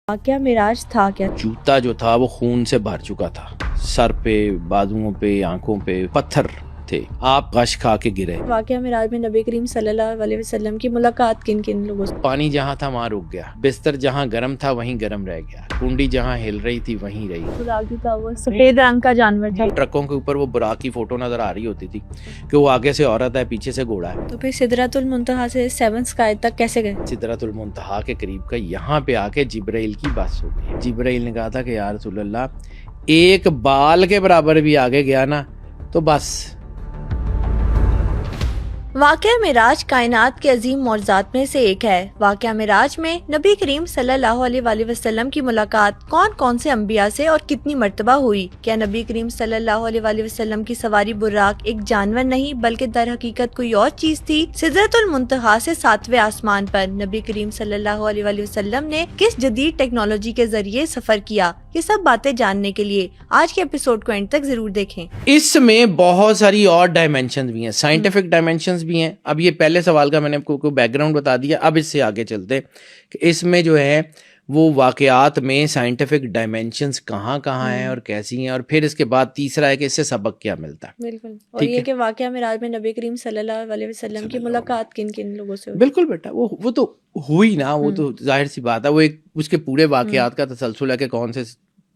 واقعہ معراج تھا کیا؟ جوتا جو تھا وہ خون سے بھر چکا تھا، سر پہ، بازوؤں پہ، آنکھوں پہ پتھر تھے، آپ غش کھا کے گرے۔ واقعہ معراج میں نبی کریم صلی اللہ علیہ وسلم کی ملاقات کن کن لوگوں سے؟ پانی جہاں تھا وہاں رک گیا، بستر جہاں گرم تھا وہیں گرم رہ گیا، کنڈی جہاں ہل رہی تھی وہیں رہی۔ براق جو تھا وہ سفید رنگ کا جانور تھا۔ ٹرکوں کے اوپر وہ براق کی فوٹو نظر آ رہی ہوتی تھی کہ وہ آگے سے عورت ہے، پیچھے سے گھوڑا ہے۔ تو پھر سدرۃ المنتہا سے 7 اسکائی تک کیسے گئے؟ سدرۃ المنتہا کے قریب کا یہاں پہ آ کے جبرائیل کی بات ہو گئی۔ جبرائیل نے کہا تھا کہ یا رسول اللہ ایک بال کے برابر بھی آگے گیا نا تو بس۔ واقعہ معراج کائنات کے عظیم معجزات میں سے ایک ہے۔ واقعہ معراج میں نبی کریم صلی اللہ علیہ وآلہ وسلم کی ملاقات کون کون سے انبیاء سے اور کتنی مرتبہ ہوئی؟ کیا نبی کریم صلی اللہ علیہ وآلہ وسلم کی سواری براق ایک جانور نہیں بلکہ در حقیقت کوئی اور چیز تھی؟ سدرۃ المنتہا سے 7ویں آسمان پر نبی کریم صلی اللہ علیہ وآلہ وسلم نے کس جدید ٹیکنالوجی کے ذریعے سفر کیا؟ یہ سب باتیں جاننے کے لیے آج کے ایپیسوڈ کو اینڈ تک ضرور دیکھیں۔ اس میں بہت ساری اور ڈائمینشنز بھی ہیں، سائنٹیفک ڈائمینشنز بھی ہیں۔ اب یہ پہلے سوال کا میں نے آپ کو بیک گراؤنڈ بتا دیا، اب اس سے آگے چلتے کہ اس میں جو ہے وہ واقعات میں سائنٹیفک ڈائمینشنز کہاں کہاں ہیں اور کیسی ہیں، اور پھر اس کے بعد تیسرا ہے کہ اس سے سبق کیا ملتا ہے۔ بالکل، اور یہ کہ واقعہ معراج میں نبی کریم صلی اللہ علیہ وسلم کی ملاقات کن کن لوگوں سے ہوئی؟ بالکل بیٹا، وہ تو ہوئی نا، وہ تو ظاہر سی بات ہے، وہ ایک اس کے پورے واقعات کا تسلسل ہے کہ کون سے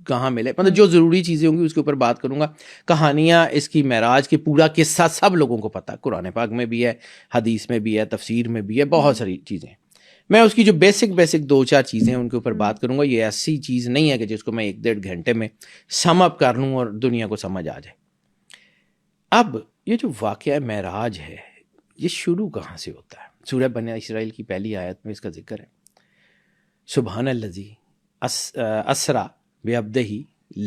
کہاں ملے، مطلب جو ضروری چیزیں ہوں گی اس کے اوپر بات کروں گا۔ کہانیاں اس کی معراج کی پورا قصہ سب لوگوں کو پتہ ہے، قرآن پاک میں بھی ہے، حدیث میں بھی ہے، تفسیر میں بھی ہے، بہت ساری چیزیں ہیں۔ میں اس کی جو بیسک 2-4 چیزیں ہیں ان کے اوپر بات کروں گا۔ یہ ایسی چیز نہیں ہے کہ جس کو میں 1-1.5 گھنٹے میں سم اپ کر لوں اور دنیا کو سمجھ آ جائے۔ اب یہ جو واقعہ معراج ہے یہ شروع کہاں سے ہوتا ہے؟ سورہ بنی اسرائیل کی پہلی آیت میں اس کا ذکر ہے، سبحان الذی اسریٰ بعبدہ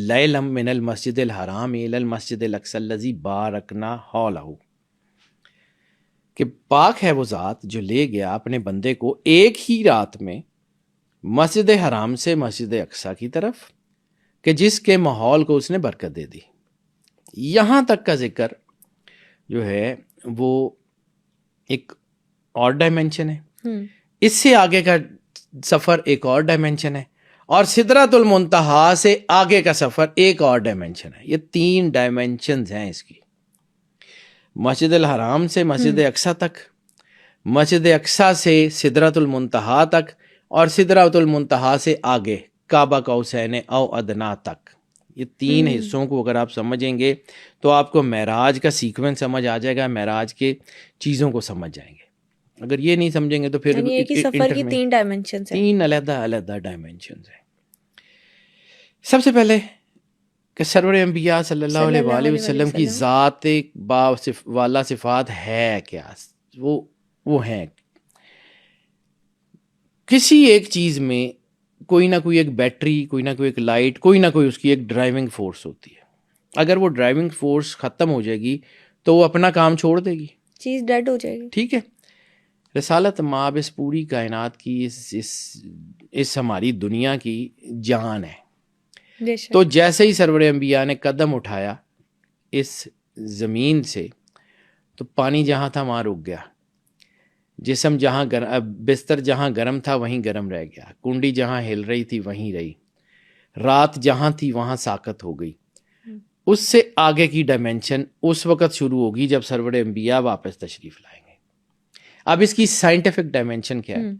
لیلا من المسجد الحرام الی المسجد الاقصی الذی بارکنا حولہ، کہ پاک ہے وہ ذات جو لے گیا اپنے بندے کو ایک ہی رات میں مسجد حرام سے مسجد اقصی کی طرف، کہ جس کے ماحول کو اس نے برکت دے دی۔ یہاں تک کا ذکر جو ہے وہ ایک اور ڈائمینشن ہے، اس سے آگے کا سفر ایک اور ڈائمینشن ہے، اور سدرۃ المنتہا سے آگے کا سفر ایک اور ڈائمینشن ہے۔ یہ 3 ڈائمینشنز ہیں اس کی، مسجد الحرام سے مسجد اقصی تک، مسجد اقصی سے سدرۃ المنتہا تک، اور سدرۃ المنتہا سے آگے کعبہ قوسین او ادنا تک۔ یہ 3 حصوں کو اگر آپ سمجھیں گے تو آپ کو معراج کا سیکوینس سمجھ آ جائے گا، معراج کے چیزوں کو سمجھ جائیں گے۔ اگر یہ نہیں سمجھیں گے تو پھر ایک ہی سفر کی 3 ڈائمینشنز ہیں، 3 علیحدہ ڈائمینشنز ہیں۔ سب سے پہلے کہ سرور انبیاء صلی اللہ علیہ وآلہ وسلم کی ذات والا صفات ہے کیا؟ وہ ہیں کسی ایک چیز میں کوئی نہ کوئی ایک بیٹری، کوئی نہ کوئی ایک لائٹ، کوئی نہ کوئی اس کی ایک ڈرائیونگ فورس ہوتی ہے۔ اگر وہ ڈرائیونگ فورس ختم ہو جائے گی تو وہ اپنا کام چھوڑ دے گی، چیز ڈیڈ ہو جائے گی۔ ٹھیک ہے، رسالت مآب اس پوری کائنات کی اس ہماری دنیا کی جان ہے۔ تو جیسے ہی سرور انبیاء نے قدم اٹھایا اس زمین سے تو پانی جہاں تھا وہاں رک گیا، جسم جہاں بستر جہاں گرم تھا وہیں گرم رہ گیا، کنڈی جہاں ہل رہی تھی وہیں رہی، رات جہاں تھی وہاں ساکت ہو گئی۔ اس سے آگے کی ڈائمینشن اس وقت شروع ہوگی جب سرور انبیاء واپس تشریف لائیں گے۔ اب اس کی سائنٹیفک ڈائمینشن کیا ہے؟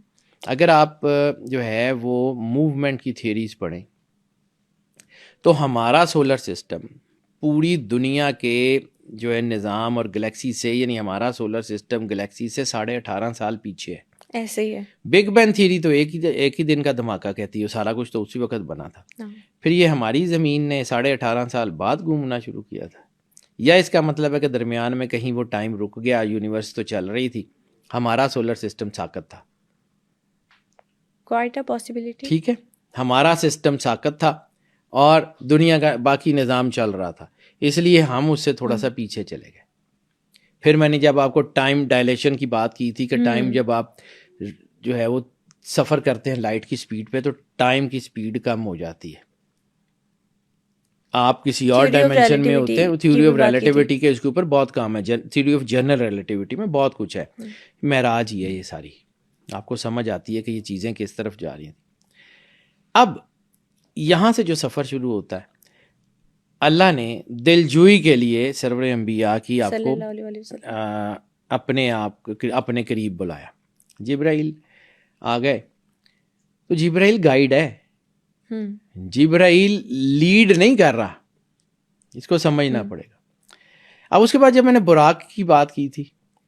اگر آپ جو ہے وہ موومنٹ کی تھیوریز پڑھیں تو ہمارا سولر سسٹم پوری دنیا کے جو ہے نظام اور گلیکسی سے، یعنی ہمارا سولر سسٹم گلیکسی سے 18.5 سال پیچھے ہے۔ ایسے ہی ہے۔ بگ بینگ تھیوری تو ایک ہی دن کا دھماکہ کہتی ہے، سارا کچھ تو اسی وقت بنا تھا۔ پھر یہ ہماری زمین نے 18.5 سال بعد گھومنا شروع کیا تھا، یا اس کا مطلب ہے کہ درمیان میں کہیں وہ ٹائم رک گیا، یونیورس تو چل رہی تھی، ہمارا سولر سسٹم ساکت تھا۔ Quite a possibility. ٹھیک ہے، ہمارا سسٹم ساکت تھا اور دنیا کا باقی نظام چل رہا تھا، اس لیے ہم اس سے تھوڑا سا پیچھے چلے گئے۔ پھر میں نے جب آپ کو ٹائم ڈائلیشن کی بات کی تھی کہ ٹائم جب آپ جو ہے وہ سفر کرتے ہیں لائٹ کی سپیڈ پہ تو ٹائم کی سپیڈ کم ہو جاتی ہے، آپ کسی اور ڈائمینشن میں ہوتے ہیں۔ تھیوری آف ریلیٹیوٹی کے اس کے اوپر بہت کام ہے، تھیوری آف جنرل ریلیٹیوٹی میں بہت کچھ ہے۔ معراج ہی ہے یہ ساری، آپ کو سمجھ آتی ہے کہ یہ چیزیں کس طرف جا رہی ہیں۔ اب یہاں سے جو سفر شروع ہوتا ہے، اللہ نے دل جوئی کے لیے سرور انبیاء کی آپ صلی کو اللہ علیہ وسلم اپنے آپ اپنے قریب بلایا. جبرائیل آ گئے. تو جبرائیل گائیڈ ہے، جبرائیل لیڈ نہیں کر رہا، اس کو سمجھنا پڑے گا. اب اس کے بعد جب میں نے براق کی بات کی تھی،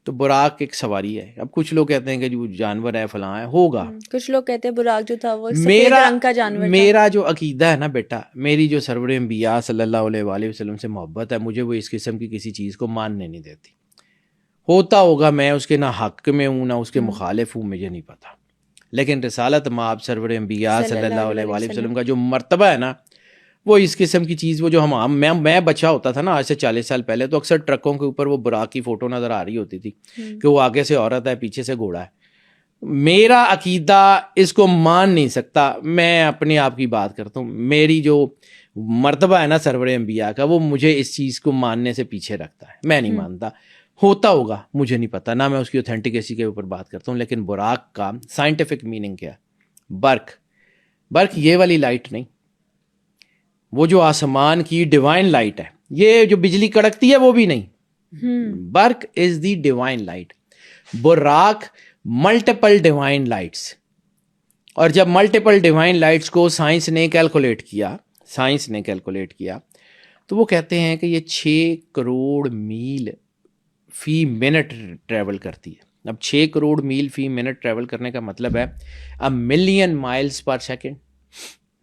تو براق ایک سواری ہے. اب کچھ لوگ کہتے ہیں کہ جو جانور ہے فلاں ہے، ہوگا. کچھ لوگ کہتے ہیں براق جو تھا وہ سفید رنگ کا جانور تھا. میرا جو عقیدہ ہے نا بیٹا، میری جو سرور انبیاء صلی اللہ علیہ وآلہ وسلم سے محبت ہے، مجھے وہ اس قسم کی کسی چیز کو ماننے نہیں دیتی. ہوتا ہوگا، میں اس کے نہ حق میں ہوں نہ اس کے مخالف ہوں، مجھے نہیں پتا. لیکن رسالت مآب سرور انبیاء صلی اللہ علیہ وآلہ وسلم کا جو مرتبہ ہے نا، وہ اس قسم کی چیز، وہ جو میں بچہ ہوتا تھا نا آج سے 40 سال پہلے، تو اکثر ٹرکوں کے اوپر وہ براق کی فوٹو نظر آ رہی ہوتی تھی کہ وہ آگے سے عورت ہے، پیچھے سے گھوڑا ہے. میرا عقیدہ اس کو مان نہیں سکتا. میں اپنے آپ کی بات کرتا ہوں، میری جو مرتبہ ہے نا سرور انبیاء کا، وہ مجھے اس چیز کو ماننے سے پیچھے رکھتا ہے. میں نہیں مانتا. ہوتا ہوگا، مجھے نہیں پتا، نہ میں اس کی اوتھینٹیکیسی کے اوپر بات کرتا ہوں. لیکن براق کا سائنٹیفک میننگ کیا ہے؟ برق یہ والی لائٹ نہیں، وہ جو آسمان کی ڈیوائن لائٹ ہے. یہ جو بجلی کڑکتی ہے وہ بھی نہیں. برق از دی ڈیوائن لائٹ. براق ملٹیپل ڈیوائن لائٹس. اور جب ملٹیپل ڈیوائن لائٹس کو سائنس نے کیلکولیٹ کیا تو وہ کہتے ہیں کہ یہ 6 کروڑ میل فی منٹ ٹریول کرتی ہے. اب 6 کروڑ میل فی منٹ ٹریول کرنے کا مطلب ہے million miles per second.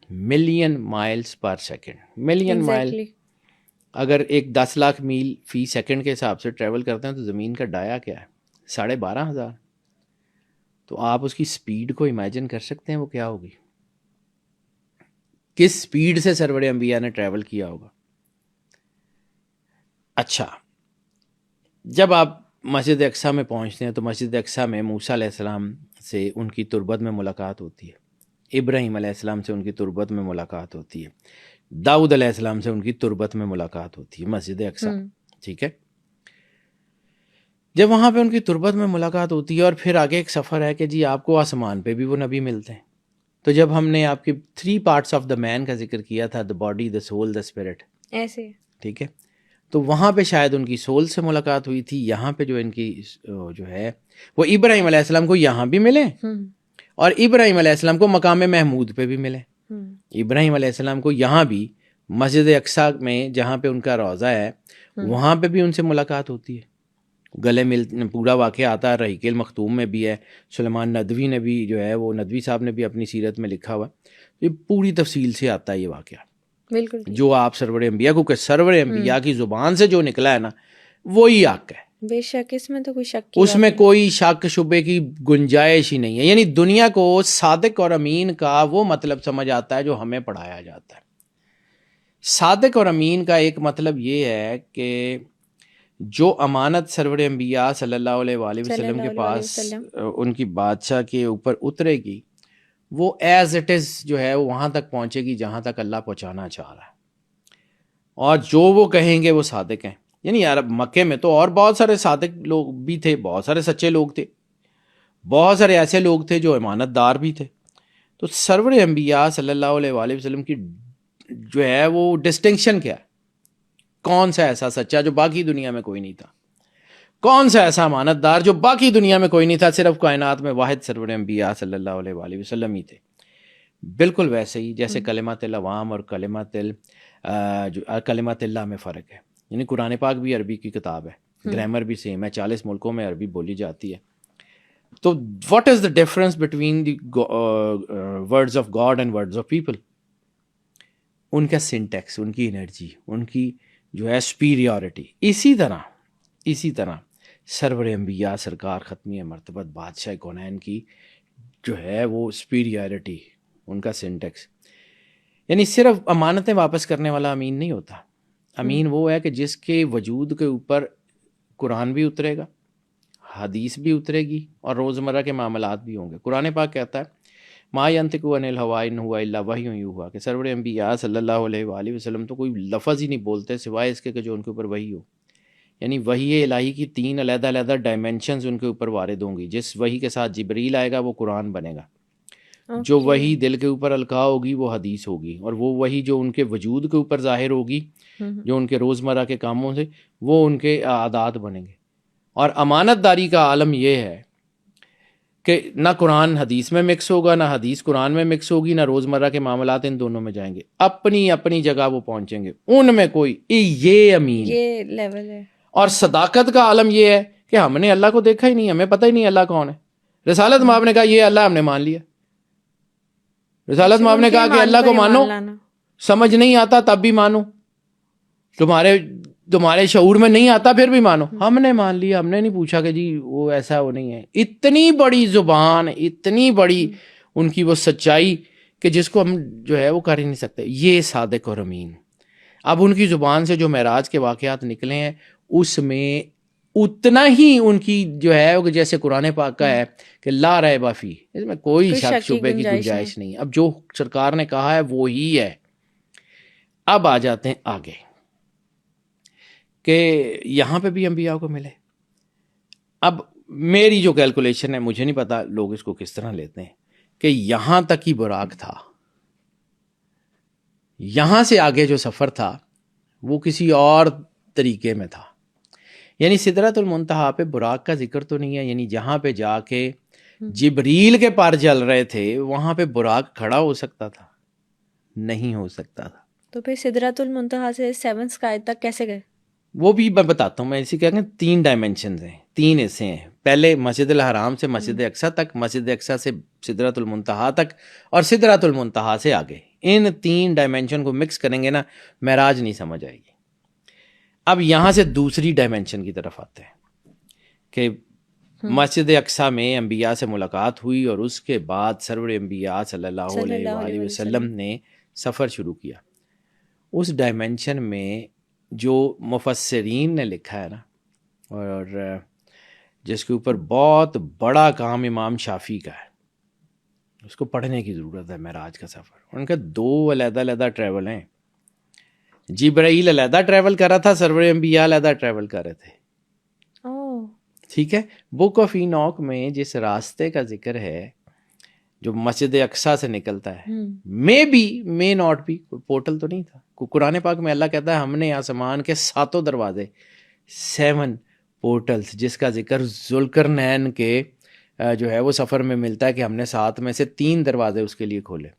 Million مائل اگر ایک 10 لاکھ میل فی سیکنڈ کے حساب سے ٹریول کرتے ہیں تو زمین کا ڈایا کیا ہے؟ 12,500. تو آپ اس کی سپیڈ کو امیجن کر سکتے ہیں وہ کیا ہوگی؟ کس سپیڈ سے سرور انبیاء نے ٹریول کیا ہوگا؟ اچھا، جب آپ مسجد اقصیٰ میں پہنچتے ہیں تو مسجد اقصیٰ میں موسیٰ علیہ السلام سے ان کی تربت میں ملاقات ہوتی ہے، ابراہیم علیہ السلام سے ان کی تربت میں ملاقات ہوتی ہے، داؤد علیہ السلام سے ان کی تربت میں ملاقات ہوتی ہے، مسجد اقصیٰ. ٹھیک ہے، جب وہاں پہ ان کی تربت میں ملاقات ہوتی ہے اور پھر آگے ایک سفر ہے کہ جی آپ کو آسمان پہ بھی وہ نبی ملتے ہیں. تو جب ہم نے آپ کی 3 parts آف دا مین کا ذکر کیا تھا، the body, the civil, the spirit, ایسے، ٹھیک ہے، تو وہاں پہ شاید ان کی سول سے ملاقات ہوئی تھی. یہاں پہ جو ان کی جو ہے وہ ابراہیم علیہ السلام کو یہاں بھی ملے اور ابراہیم علیہ السلام کو مقام محمود پہ بھی ملے. ابراہیم علیہ السلام کو یہاں بھی مسجد اقصیٰ میں جہاں پہ ان کا روضہ ہے وہاں پہ بھی ان سے ملاقات ہوتی ہے، گلے مل. پورا واقعہ آتا ہے رحیق المختوم میں بھی ہے. سلیمان ندوی نے بھی جو ہے وہ ندوی صاحب نے بھی اپنی سیرت میں لکھا ہوا ہے. یہ پوری تفصیل سے آتا ہے یہ واقعہ، بالکل جو آپ سرور انبیاء کو کہ سرور انبیاء کی زبان سے جو نکلا ہے نا وہی حق ہے. بے شک، اس میں تو کوئی شک، اس میں کوئی شک شبے کی گنجائش ہی نہیں ہے. یعنی دنیا کو صادق اور امین کا وہ مطلب سمجھ آتا ہے جو ہمیں پڑھایا جاتا ہے. صادق اور امین کا ایک مطلب یہ ہے کہ جو امانت سرور انبیاء صلی اللہ علیہ وآلہ وسلم کے پاس ان کی بادشاہ کے اوپر اترے گی، وہ ایز اٹ از جو ہے وہاں تک پہنچے گی جہاں تک اللہ پہنچانا چاہ رہا ہے. اور جو وہ کہیں گے وہ صادق ہیں. یعنی یار مکے میں تو اور بہت سارے صادق لوگ بھی تھے، بہت سارے سچے لوگ تھے، بہت سارے ایسے لوگ تھے جو امانت دار بھی تھے. تو سرور انبیاء صلی اللہ علیہ وآلہ وسلم کی جو ہے وہ ڈسٹنکشن کیا ہے؟ کون سا ایسا سچا جو باقی دنیا میں کوئی نہیں تھا؟ کون سا ایسا امانت دار جو باقی دنیا میں کوئی نہیں تھا؟ صرف کائنات میں واحد سرور انبیاء صلی اللہ علیہ وآلہ وسلم ہی تھے. بالکل ویسے ہی جیسے کلمات العوام اور کلمات اللہ میں فرق ہے. یعنی قرآن پاک بھی عربی کی کتاب ہے، گرامر بھی سیم ہے، 40 ملکوں میں عربی بولی جاتی ہے. تو what is the difference between the words of God and words of people? ان کا سنٹیکس، ان کی انرجی، ان کی جو ہے سپیریورٹی. اسی طرح سرور انبیاء سرکار ختمی مرتبت بادشاہ کونین کی جو ہے وہ سپیریورٹی، ان کا سنٹیکس. یعنی صرف امانتیں واپس کرنے والا امین نہیں ہوتا. امین وہ ہے کہ جس کے وجود کے اوپر قرآن بھی اترے گا، حدیث بھی اترے گی اور روزمرہ کے معاملات بھی ہوں گے. قرآن پاک کہتا ہے ما ینطق عن الہوی ان ہوا الا وحی یوحی، کہ سرور انبیاء صلی اللہ علیہ وآلہ وسلم تو کوئی لفظ ہی نہیں بولتے سوائے اس کے کہ جو ان کے اوپر وحی ہو. یعنی وحی الہی کی 3 علیحدہ ڈائمینشنز ان کے اوپر وارد ہوں گی. جس وحی کے ساتھ جبریل آئے گا وہ قرآن بنے گا، جو وہی دل کے اوپر القاء ہوگی وہ حدیث ہوگی، اور وہ وہی جو ان کے وجود کے اوپر ظاہر ہوگی، جو ان کے روزمرہ کے کاموں سے، وہ ان کے عادات بنیں گے۔ اور امانت داری کا عالم یہ ہے کہ نہ قرآن حدیث میں مکس ہوگا، نہ حدیث قرآن میں مکس ہوگی، نہ روزمرہ کے معاملات ان دونوں میں جائیں گے، اپنی اپنی جگہ وہ پہنچیں گے، ان میں کوئی یہ امین، یہ لیول ہے۔ اور صداقت کا عالم یہ ہے کہ ہم نے اللہ کو دیکھا ہی نہیں، ہمیں پتہ ہی نہیں اللہ کون ہے۔ رسالت مآب نے کہا یہ اللہ ہم نے مان لیا، رسالت مآب نے کہا کہ اللہ کو مانو، سمجھ نہیں آتا تب بھی مانو، تمہارے شعور میں نہیں آتا پھر بھی مانو، ہم نے مان لیا، ہم نے نہیں پوچھا کہ جی وہ ایسا وہ نہیں ہے۔ اتنی بڑی زبان، اتنی بڑی ان کی وہ سچائی کہ جس کو ہم جو ہے وہ کر ہی نہیں سکتے۔ یہ صادق اور امین۔ اب ان کی زبان سے جو معراج کے واقعات نکلے ہیں اس میں اتنا ہی ان کی جو ہے وہ جیسے قرآن پاک کا ہے کہ لا ریب فیہ، اس میں کوئی شک شبے کی گنجائش نہیں۔ اب جو سرکار نے کہا ہے وہی ہے۔ اب آ جاتے ہیں آگے کہ یہاں پہ بھی انبیاء کو ملے۔ اب میری جو کیلکولیشن ہے، مجھے نہیں پتا لوگ اس کو کس طرح لیتے ہیں، کہ یہاں تک ہی براق تھا، یہاں سے آگے جو سفر تھا وہ کسی اور طریقے میں تھا۔ یعنی سدرۃ المنتہا پہ براق کا ذکر تو نہیں ہے، یعنی جہاں پہ جا کے جبریل کے پر جل رہے تھے وہاں پہ براق کھڑا ہو سکتا تھا؟ نہیں ہو سکتا تھا۔ تو پھر سدرۃ المنتہا سے 7 اسکائی تک کیسے گئے؟ وہ بھی میں بتاتا ہوں، میں اسی کہہ 3 ڈائمنشنز ہیں، 3 حصے ہیں۔ پہلے مسجد الحرام سے مسجد اقصیٰ تک، مسجد اقصیٰ سے سدرۃ المنتہا تک، اور سدرۃ المنتہا سے آگے۔ ان 3 ڈائمنشن کو مکس کریں گے نا، معراج نہیں سمجھ آئے گی۔ اب یہاں سے دوسری ڈائمنشن کی طرف آتے ہیں کہ مسجد اقصیٰ میں انبیاء سے ملاقات ہوئی، اور اس کے بعد سرور انبیاء صلی اللہ علیہ وآلہ وسلم نے سفر شروع کیا۔ اس ڈائمنشن میں جو مفسرین نے لکھا ہے نا، اور جس کے اوپر بہت بڑا کام امام شافعی کا ہے، اس کو پڑھنے کی ضرورت ہے، معراج کا سفر۔ ان کے 2 علیحدہ علیحدہ ٹریول ہیں۔ جبرائیل علیحدہ ٹریول کر رہا تھا، سرور انبیاء علیحدہ ٹریول کر رہے تھے۔ ٹھیک ہے، بک آف اینوک میں جس راستے کا ذکر ہے جو مسجد اقصیٰ سے نکلتا ہے، مے ناٹ بی، پورٹل تو نہیں تھا۔ قرآن پاک میں اللہ کہتا ہے ہم نے آسمان کے 7 دروازے، 7 پورٹلز، جس کا ذکر ذوالقرنین کے جو ہے وہ سفر میں ملتا ہے کہ ہم نے 7 میں سے 3 دروازے اس کے لیے کھولے۔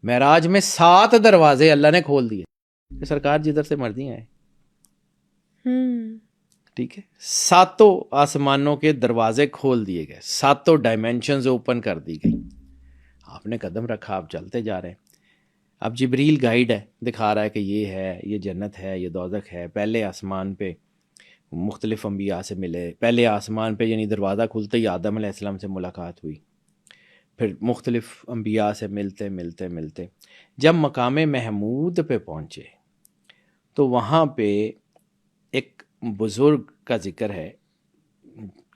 معراج میں 7 دروازے اللہ نے کھول دیے کہ سرکار جدھر سے مرضی آئے۔ ٹھیک ہے، 7 آسمانوں کے دروازے کھول دیے گئے، 7 ڈائمنشنز اوپن کر دی گئی۔ آپ نے قدم رکھا، آپ چلتے جا رہے ہیں۔ اب جبریل گائیڈ ہے، دکھا رہا ہے کہ یہ ہے، یہ جنت ہے، یہ دوزخ ہے۔ پہلے آسمان پہ مختلف انبیاء سے ملے، پہلے آسمان پہ یعنی دروازہ کھلتے ہی آدم علیہ السلام سے ملاقات ہوئی، پھر مختلف انبیاء سے ملتے ملتے ملتے جب مقام محمود پہ پہنچے تو وہاں پہ ایک بزرگ کا ذکر ہے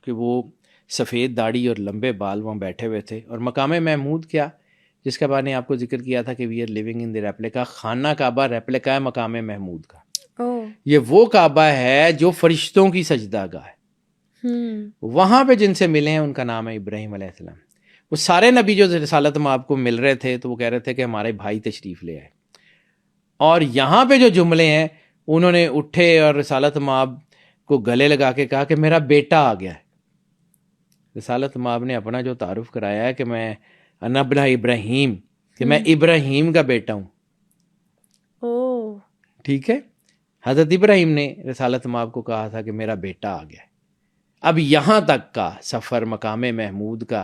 کہ وہ سفید داڑھی اور لمبے بال وہاں بیٹھے ہوئے تھے۔ اور مقام محمود کیا، جس کا میں نے آپ کو ذکر کیا تھا کہ we are living in the replica, خانہ کعبہ ریپلیکا ہے مقام محمود کا۔ یہ وہ کعبہ ہے جو فرشتوں کی سجدہ گاہ ہے۔ وہاں پہ جن سے ملے ہیں ان کا نام ہے ابراہیم علیہ السلام۔ وہ سارے نبی جو رسالت میں آپ کو مل رہے تھے تو وہ کہہ رہے تھے کہ ہمارے بھائی تشریف لے آئے، اور یہاں پہ جو جملے ہیں انہوں نے اٹھے اور رسالت مآب کو گلے لگا کے کہا کہ میرا بیٹا آ گیا ہے۔ رسالت مآب نے اپنا جو تعارف کرایا ہے کہ میں انا ابن ابراہیم، کہ میں ابراہیم کا بیٹا ہوں۔ ٹھیک ہے، حضرت ابراہیم نے رسالت مآب کو کہا تھا کہ میرا بیٹا آ گیا ہے۔ اب یہاں تک کا سفر مقام محمود کا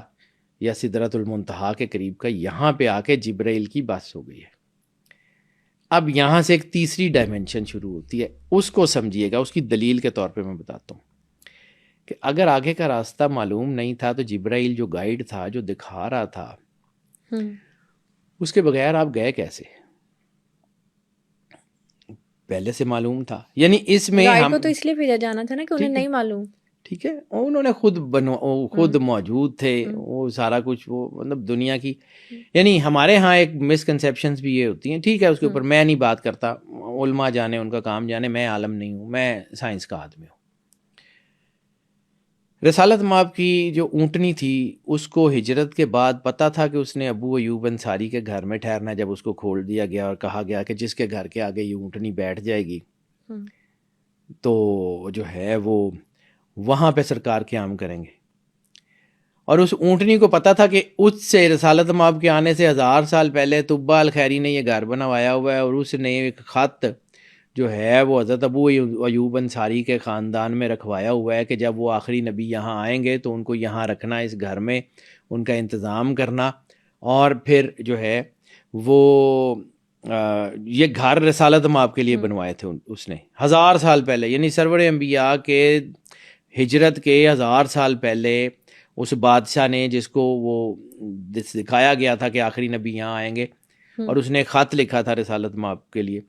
یا سدرۃ المنتہا کے قریب کا، یہاں پہ آ کے جبرائیل کی بس ہو گئی ہے۔ اب یہاں سے ایک تیسری ڈائمنشن شروع ہوتی ہے، اس کو سمجھیے گا۔ اس کی دلیل کے طور پہ میں بتاتا ہوں کہ اگر آگے کا راستہ معلوم نہیں تھا تو جبرائیل جو گائیڈ تھا، جو دکھا رہا تھا، اس کے بغیر آپ گئے کیسے؟ پہلے سے معلوم تھا، یعنی اس میں گائیڈ کو تو اس لیے بھیجا جانا تھا نا کہ انہیں نہیں معلوم۔ ٹھیک ہے، انہوں نے خود موجود تھے، وہ سارا کچھ، وہ مطلب دنیا کی، یعنی ہمارے ہاں ایک مسکنسیپشنز بھی یہ ہوتی ہیں۔ ٹھیک ہے، اس کے اوپر میں نہیں بات کرتا، علماء جانے، ان کا کام جانے، میں عالم نہیں ہوں، میں سائنس کا آدمی ہوں۔ رسالت مآب کی جو اونٹنی تھی اس کو ہجرت کے بعد پتہ تھا کہ اس نے ابو ایوب انصاری کے گھر میں ٹھہرنا ہے. جب اس کو کھول دیا گیا اور کہا گیا کہ جس کے گھر کے آگے یہ اونٹنی بیٹھ جائے گی تو جو ہے وہ وہاں پہ سرکار قیام کریں گے. اور اس اونٹنی کو پتہ تھا کہ اس سے رسالت مآب کے آنے سے 1000 سال پہلے طبہ الخیری نے یہ گھر بنوایا ہوا ہے، اور اس نے ایک خط جو ہے وہ حضرت ابو ایوب انصاری کے خاندان میں رکھوایا ہوا ہے کہ جب وہ آخری نبی یہاں آئیں گے تو ان کو یہاں رکھنا، اس گھر میں ان کا انتظام کرنا. اور پھر جو ہے وہ یہ گھر رسالت مآب کے لیے بنوائے تھے اس نے 1000 سال پہلے، یعنی سرور انبیاء کے ہجرت کے 1000 سال پہلے اس بادشاہ نے، جس کو وہ دکھایا گیا تھا کہ آخری نبی یہاں آئیں گے، اور اس نے ایک خط لکھا تھا رسالت مآب کے لیے.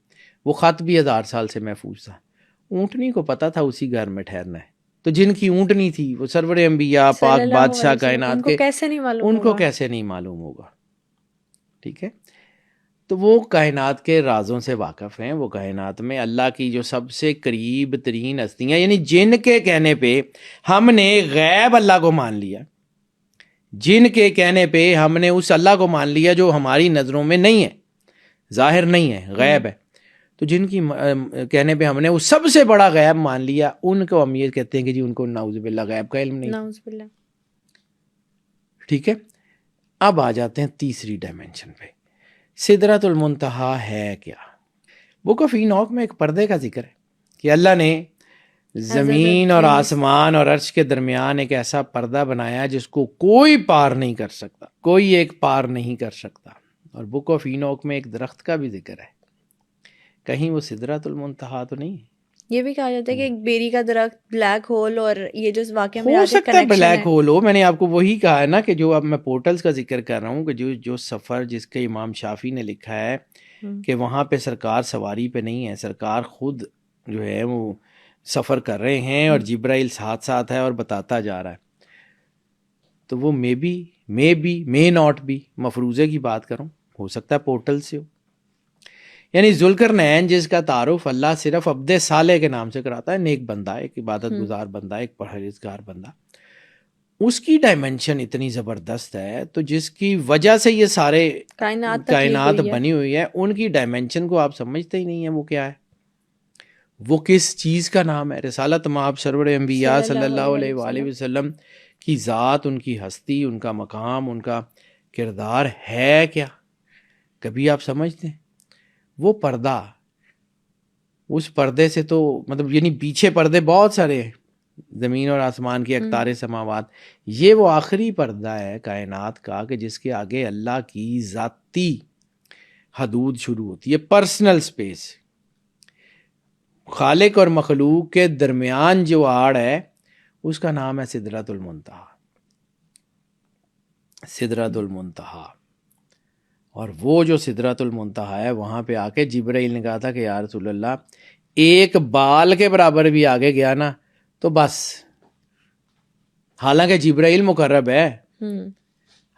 وہ خط بھی 1000 سال سے محفوظ تھا. اونٹنی کو پتہ تھا اسی گھر میں ٹھہرنا ہے. تو جن کی اونٹنی تھی وہ سرور انبیاء پاک بادشاہ کائنات کے، ان کو کیسے نہیں معلوم ہوگا؟ ٹھیک ہے. تو وہ کائنات کے رازوں سے واقف ہیں. وہ کائنات میں اللہ کی جو سب سے قریب ترین ہستیاں، یعنی جن کے کہنے پہ ہم نے غیب اللہ کو مان لیا، جن کے کہنے پہ ہم نے اس اللہ کو مان لیا جو ہماری نظروں میں نہیں ہے، ظاہر نہیں ہے، غیب ہے. تو جن کی کہنے پہ ہم نے وہ سب سے بڑا غیب مان لیا، ان کو ہم یہ کہتے ہیں کہ جی ان کو نعوذ باللہ غیب کا علم نہیں. نعوذ باللہ. ٹھیک ہے. اب آ جاتے ہیں تیسری ڈائمنشن پہ. سدرۃ المنتہا ہے کیا؟ بک آف اینوک میں ایک پردے کا ذکر ہے کہ اللہ نے زمین اور آسمان اور عرش کے درمیان ایک ایسا پردہ بنایا جس کو کوئی پار نہیں کر سکتا، کوئی ایک پار نہیں کر سکتا. اور بک آف اینوک میں ایک درخت کا بھی ذکر ہے. کہیں وہ سدرۃ المنتہا تو نہیں ہے؟ یہ بھی کہا جاتا ہے کہ ایک بیری کا درخت، بلیک ہول، اور یہ جو واقعہ میں ہو سکتا ہے بلیک ہول ہو. میں نے آپ کو وہی کہا ہے نا کہ جو اب میں پورٹلز کا ذکر کر رہا ہوں کہ جو سفر جس کے امام شافعی نے لکھا ہے کہ وہاں پہ سرکار سواری پہ نہیں ہے، سرکار خود جو ہے وہ سفر کر رہے ہیں اور جبرائیل ساتھ ساتھ ہے اور بتاتا جا رہا ہے. تو وہ مے ناٹ بی، مفروضے کی بات کروں، ہو سکتا ہے پورٹل سے ہو. یعنی ذوالقرنین جس کا تعارف اللہ صرف عبد صالح کے نام سے کراتا ہے، نیک بندہ، ایک عبادت گزار بندہ، ایک پرہیزگار بندہ، اس کی ڈائمنشن اتنی زبردست ہے. تو جس کی وجہ سے یہ سارے کائنات بنی ہوئی ہے، ان کی ڈائمنشن کو آپ سمجھتے ہی نہیں ہیں. وہ کیا ہے؟ وہ کس چیز کا نام ہے؟ رسالت مآب سرور انبیاء صلی اللہ علیہ وآلہ وسلم کی ذات، ان کی ہستی، ان کا مقام، ان کا کردار ہے کیا؟ کبھی آپ سمجھتے ہیں؟ وہ پردہ، اس پردے سے تو مطلب یعنی پیچھے پردے بہت سارے ہیں، زمین اور آسمان کی اقطار سماوات، یہ وہ آخری پردہ ہے کائنات کا کہ جس کے آگے اللہ کی ذاتی حدود شروع ہوتی ہے، پرسنل سپیس. خالق اور مخلوق کے درمیان جو آڑ ہے اس کا نام ہے سدرۃ المنتہا. سدرۃ المنتہا. اور وہ جو سدرۃ المنتہا ہے، وہاں پہ آ کے جبرائیل نے کہا تھا کہ یا رسول اللہ ایک بال کے برابر بھی آگے گیا نا تو بس. حالانکہ جبرائیل مقرب ہے،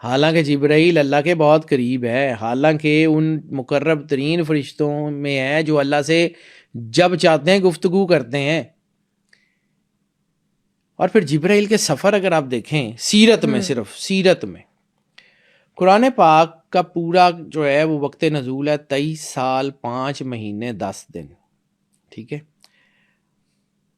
حالانکہ جبرائیل اللہ کے بہت قریب ہے، حالانکہ ان مقرب ترین فرشتوں میں ہے جو اللہ سے جب چاہتے ہیں گفتگو کرتے ہیں. اور پھر جبرائیل کے سفر اگر آپ دیکھیں سیرت میں، صرف سیرت میں، قرآن پاک کا پورا جو ہے وہ وقت نزول ہے 23 سال 5 مہینے 10 دن. ٹھیک ہے.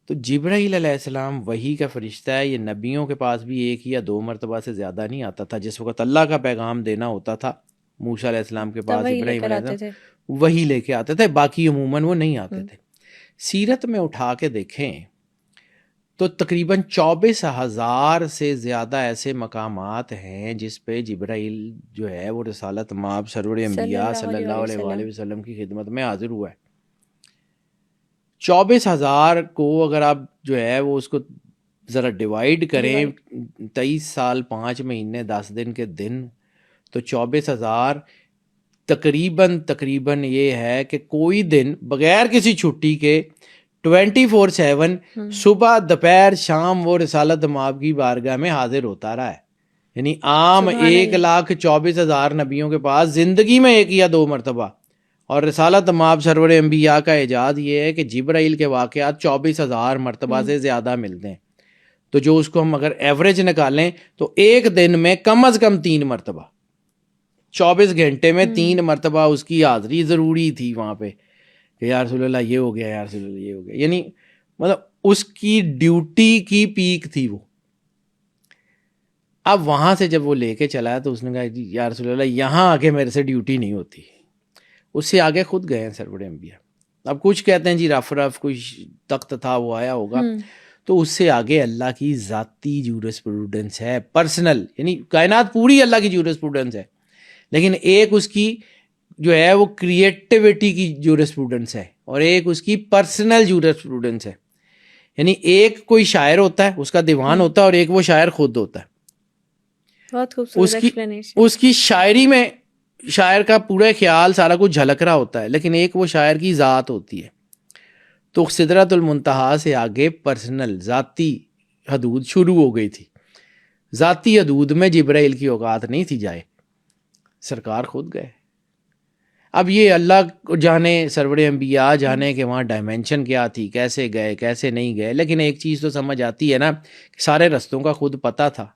تو جبرائیل علیہ السلام وحی کا فرشتہ ہے. یہ نبیوں کے پاس بھی 1 یا 2 مرتبہ سے زیادہ نہیں آتا تھا. جس وقت اللہ کا پیغام دینا ہوتا تھا موسیٰ علیہ السلام کے پاس، ابراہیم علیہ السلام وہی لے کے آتے تھے، باقی عموماً وہ نہیں آتے تھے. سیرت میں اٹھا کے دیکھیں تو تقریباً 24,000 سے زیادہ ایسے مقامات ہیں جس پہ جبرائیل جو ہے وہ رسالت مآب سرور انبیاء صلی اللہ علیہ وآلہ وسلم کی خدمت میں حاضر ہوا ہے. 24,000 کو اگر آپ جو ہے وہ اس کو ذرا ڈیوائیڈ کریں 23 سال 5 مہینے 10 دن کے دن، تو 24,000 تقریباً یہ ہے کہ کوئی دن بغیر کسی چھٹی کے 24/7 صبح دوپہر شام وہ رسالت مآب کی بارگاہ میں حاضر ہوتا رہا ہے. یعنی عام 1,24,000 نبیوں کے پاس زندگی میں 1 یا 2 مرتبہ. اور رسالت مآب سرور انبیاء کا اعجاز یہ ہے کہ جبرائیل کے واقعات 24,000 مرتبہ سے زیادہ ملتے ہیں. تو جو اس کو ہم اگر ایوریج نکالیں تو ایک دن میں کم از کم 3 مرتبہ 24 گھنٹے میں 3 مرتبہ اس کی حاضری ضروری تھی وہاں پہ کہ یا رسول اللہ یہ ہو گیا، یا رسول اللہ یہ ہو گیا. یعنی مطلب اس کی ڈیوٹی کی پیک تھی وہ. اب وہاں سے جب وہ لے کے چلا تو اس نے کہا یا رسول اللہ یہاں آ کے میرے سے ڈیوٹی نہیں ہوتی. اس سے آگے خود گئے ہیں سرور انبیاء. اب کچھ کہتے ہیں جی رف کچھ تخت تھا وہ آیا ہوگا، تو اس سے آگے اللہ کی ذاتی جورسپروڈنس ہے، پرسنل. یعنی کائنات پوری اللہ کی جورسپروڈنس ہے، لیکن ایک اس کی جو ہے وہ کریٹیوٹی کی جورسپروڈنس ہے اور ایک اس کی پرسنل جورسپروڈنس ہے. یعنی ایک کوئی شاعر ہوتا ہے، اس کا دیوان ہوتا ہے، اور ایک وہ شاعر خود ہوتا ہے. بہت خوبصورت اس کی شاعری میں شاعر کا پورا خیال سارا کچھ جھلک رہا ہوتا ہے، لیکن ایک وہ شاعر کی ذات ہوتی ہے. تو سدرۃ المنتہا سے آگے پرسنل ذاتی حدود شروع ہو گئی تھی. ذاتی حدود میں جبرائیل کی اوقات نہیں تھی جائے، سرکار خود گئے. اب یہ اللہ جانے، سرور انبیاء جانے کہ وہاں ڈائمینشن کیا تھی، کیسے گئے کیسے نہیں گئے. لیکن ایک چیز تو سمجھ آتی ہے نا، سارے رستوں کا خود پتہ تھا.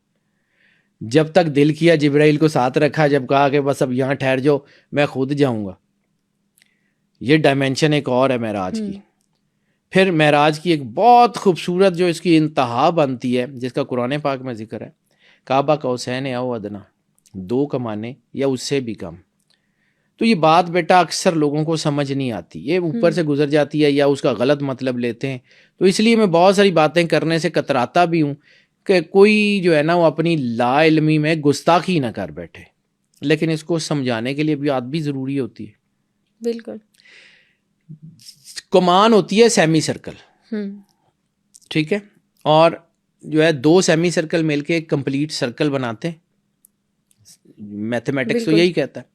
جب تک دل کیا جبرائیل کو ساتھ رکھا، جب کہا کہ بس اب یہاں ٹھہر جاؤ میں خود جاؤں گا. یہ ڈائمینشن ایک اور ہے معراج کی. پھر معراج کی ایک بہت خوبصورت جو اس کی انتہا بنتی ہے، جس کا قرآن پاک میں ذکر ہے، کعبہ قوسین او ادنا، 2 کمانے یا اس سے بھی کم. تو یہ بات بیٹا اکثر لوگوں کو سمجھ نہیں آتی، یہ اوپر سے گزر جاتی ہے یا اس کا غلط مطلب لیتے ہیں. تو اس لیے میں بہت ساری باتیں کرنے سے کتراتا بھی ہوں کہ کوئی جو ہے نا وہ اپنی لا علمی میں گستاخی نہ کر بیٹھے. لیکن اس کو سمجھانے کے لیے بھی بات بھی ضروری ہوتی ہے. بالکل. کمان ہوتی ہے سیمی سرکل، ٹھیک ہے، اور جو ہے 2 سیمی سرکل مل کے ایک کمپلیٹ سرکل بناتے ہیں. میتھمیٹکس تو یہی کہتا ہے.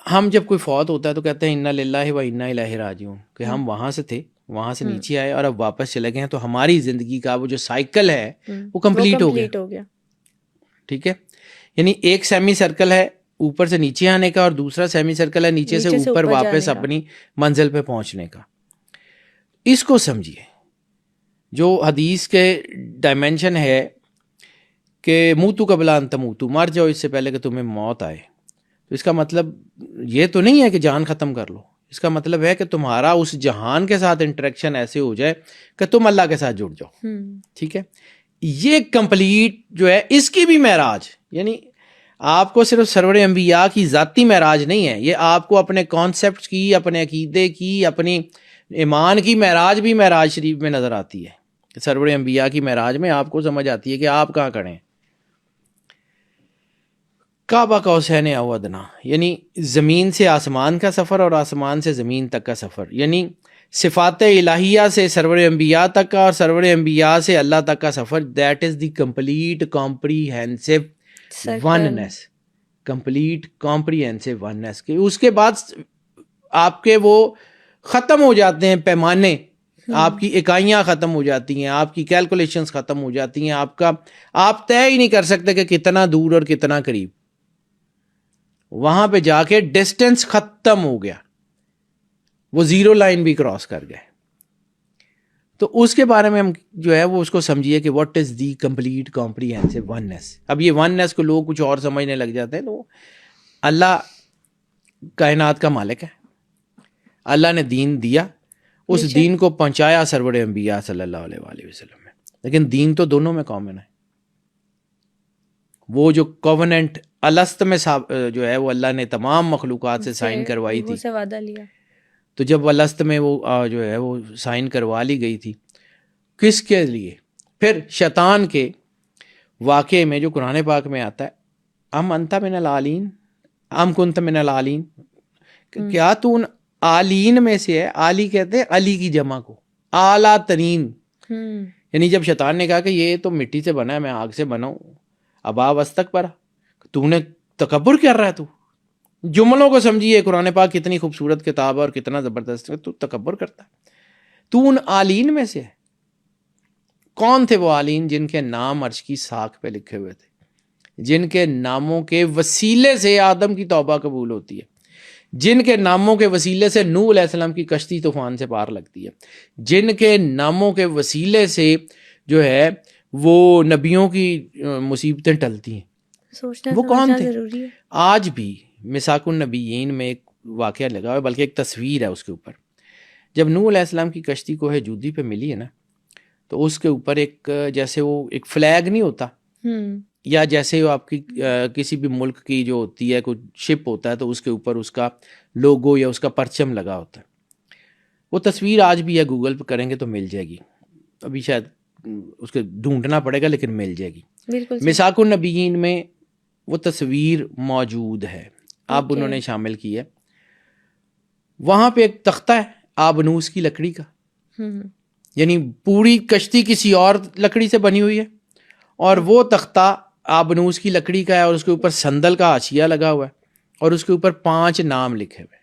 ہم جب کوئی فوت ہوتا ہے تو کہتے ہیں انا للہ و انا الیہ راجعون، کہ ہم وہاں سے تھے، وہاں سے نیچے آئے اور اب واپس چلے گئے ہیں. تو ہماری زندگی کا وہ جو سائیکل ہے وہ کمپلیٹ ہو گیا. ٹھیک ہے، یعنی ایک سیمی سرکل ہے اوپر سے نیچے آنے کا، اور دوسرا سیمی سرکل ہے نیچے سے اوپر واپس اپنی منزل پہ پہنچنے کا. اس کو سمجھیے. جو حدیث کے ڈائمینشن ہے کہ موتو قبل ان تموتو، مر جاؤ اس سے پہلے کہ تمہیں موت آئے. تو اس کا مطلب یہ تو نہیں ہے کہ جان ختم کر لو. اس کا مطلب ہے کہ تمہارا اس جہان کے ساتھ انٹریکشن ایسے ہو جائے کہ تم اللہ کے ساتھ جڑ جاؤ. ٹھیک ہے، یہ کمپلیٹ جو ہے اس کی بھی معراج. یعنی آپ کو صرف سرور انبیاء کی ذاتی معراج نہیں ہے، یہ آپ کو اپنے کانسیپٹ کی، اپنے عقیدے کی، اپنی ایمان کی معراج بھی معراج شریف میں نظر آتی ہے. سرور انبیاء کی معراج میں آپ کو سمجھ آتی ہے کہ آپ کہاں کھڑے ہیں. کعبہ قوسین او ادنا، یعنی زمین سے آسمان کا سفر اور آسمان سے زمین تک کا سفر. یعنی صفات الہیہ سے سرور انبیاء تک کا اور سرور انبیاء سے اللہ تک کا سفر. That is the complete comprehensive oneness. Complete comprehensive oneness. کہ اس کے بعد آپ کے وہ ختم ہو جاتے ہیں پیمانے، آپ کی اکائیاں ختم ہو جاتی ہیں، آپ کی کیلکولیشنز ختم ہو جاتی ہیں. آپ طے ہی نہیں کر سکتے کہ کتنا دور اور کتنا قریب. وہاں پہ جا کے ڈسٹینس ختم ہو گیا، وہ 0 لائن بھی کراس کر گئے. تو اس کے بارے میں ہم جو ہے وہ اس کو سمجھیے کہ what is the complete comprehensive oneness. اب یہ وننس کو لوگ کچھ اور سمجھنے لگ جاتے ہیں. تو اللہ کائنات کا مالک ہے، اللہ نے دین دیا، اس دین کو پہنچایا سرور انبیاء صلی اللہ علیہ وآلہ وسلم میں. لیکن دین تو دونوں میں کامن ہے. وہ جو کووننٹ الست میں جو ہے وہ اللہ نے تمام مخلوقات سے سائن کروائی تھی، سے وعدہ لیا. تو جب الست میں وہ جو ہے وہ سائن کروا لی گئی تھی، کس کے لیے؟ پھر شیطان کے واقعے میں جو قرآن پاک میں آتا ہے، ام انت من العالین ام کنت من العالین، کیا تو ان عالین میں سے ہے؟ عالی کہتے ہیں علی کی جمع کو، اعلیٰ ترین. یعنی جب شیطان نے کہا کہ یہ تو مٹی سے بنا ہے، میں آگ سے بنا ہوں، ابا وستک پر تو نے تکبر کر رہا ہے. تو جملوں کو سمجھیے، قرآن پاک کتنی خوبصورت کتاب ہے اور کتنا زبردست ہے. تو تکبر کرتا ہے، تو ان عالین میں سے ہے. کون تھے وہ عالین؟ جن کے نام عرش کی ساکھ پہ لکھے ہوئے تھے، جن کے ناموں کے وسیلے سے آدم کی توبہ قبول ہوتی ہے، جن کے ناموں کے وسیلے سے نوح علیہ السلام کی کشتی طوفان سے پار لگتی ہے، جن کے ناموں کے وسیلے سے جو ہے وہ نبیوں کی مصیبتیں ٹلتی ہیں. سوچنا وہ کون تھے؟ ضروری ہے. آج بھی میثاق النبیین میں ایک واقعہ لگا ہوا ہے، بلکہ ایک تصویر ہے اس کے اوپر. جب نوح علیہ السلام کی کشتی کوہ جودی پہ ملی ہے نا، تو اس کے اوپر ایک جیسے وہ ایک فلیگ نہیں ہوتا، یا جیسے وہ آپ کی کسی بھی ملک کی جو ہوتی ہے کوئی شپ ہوتا ہے تو اس کے اوپر اس کا لوگو یا اس کا پرچم لگا ہوتا ہے. وہ تصویر آج بھی ہے، گوگل پہ کریں گے تو مل جائے گی. ابھی شاید اس کو ڈھونڈنا پڑے گا لیکن مل جائے گی. بالکل میثاق النبیین میں وہ تصویر موجود ہے، اب انہوں نے شامل کی ہے. وہاں پہ ایک تختہ ہے آبنوس کی لکڑی کا، یعنی پوری کشتی کسی اور لکڑی سے بنی ہوئی ہے، اور وہ تختہ آبنوس کی لکڑی کا ہے، اور اس کے اوپر صندل کا حاشیہ لگا ہوا ہے، اور اس کے اوپر 5 نام لکھے ہوئے.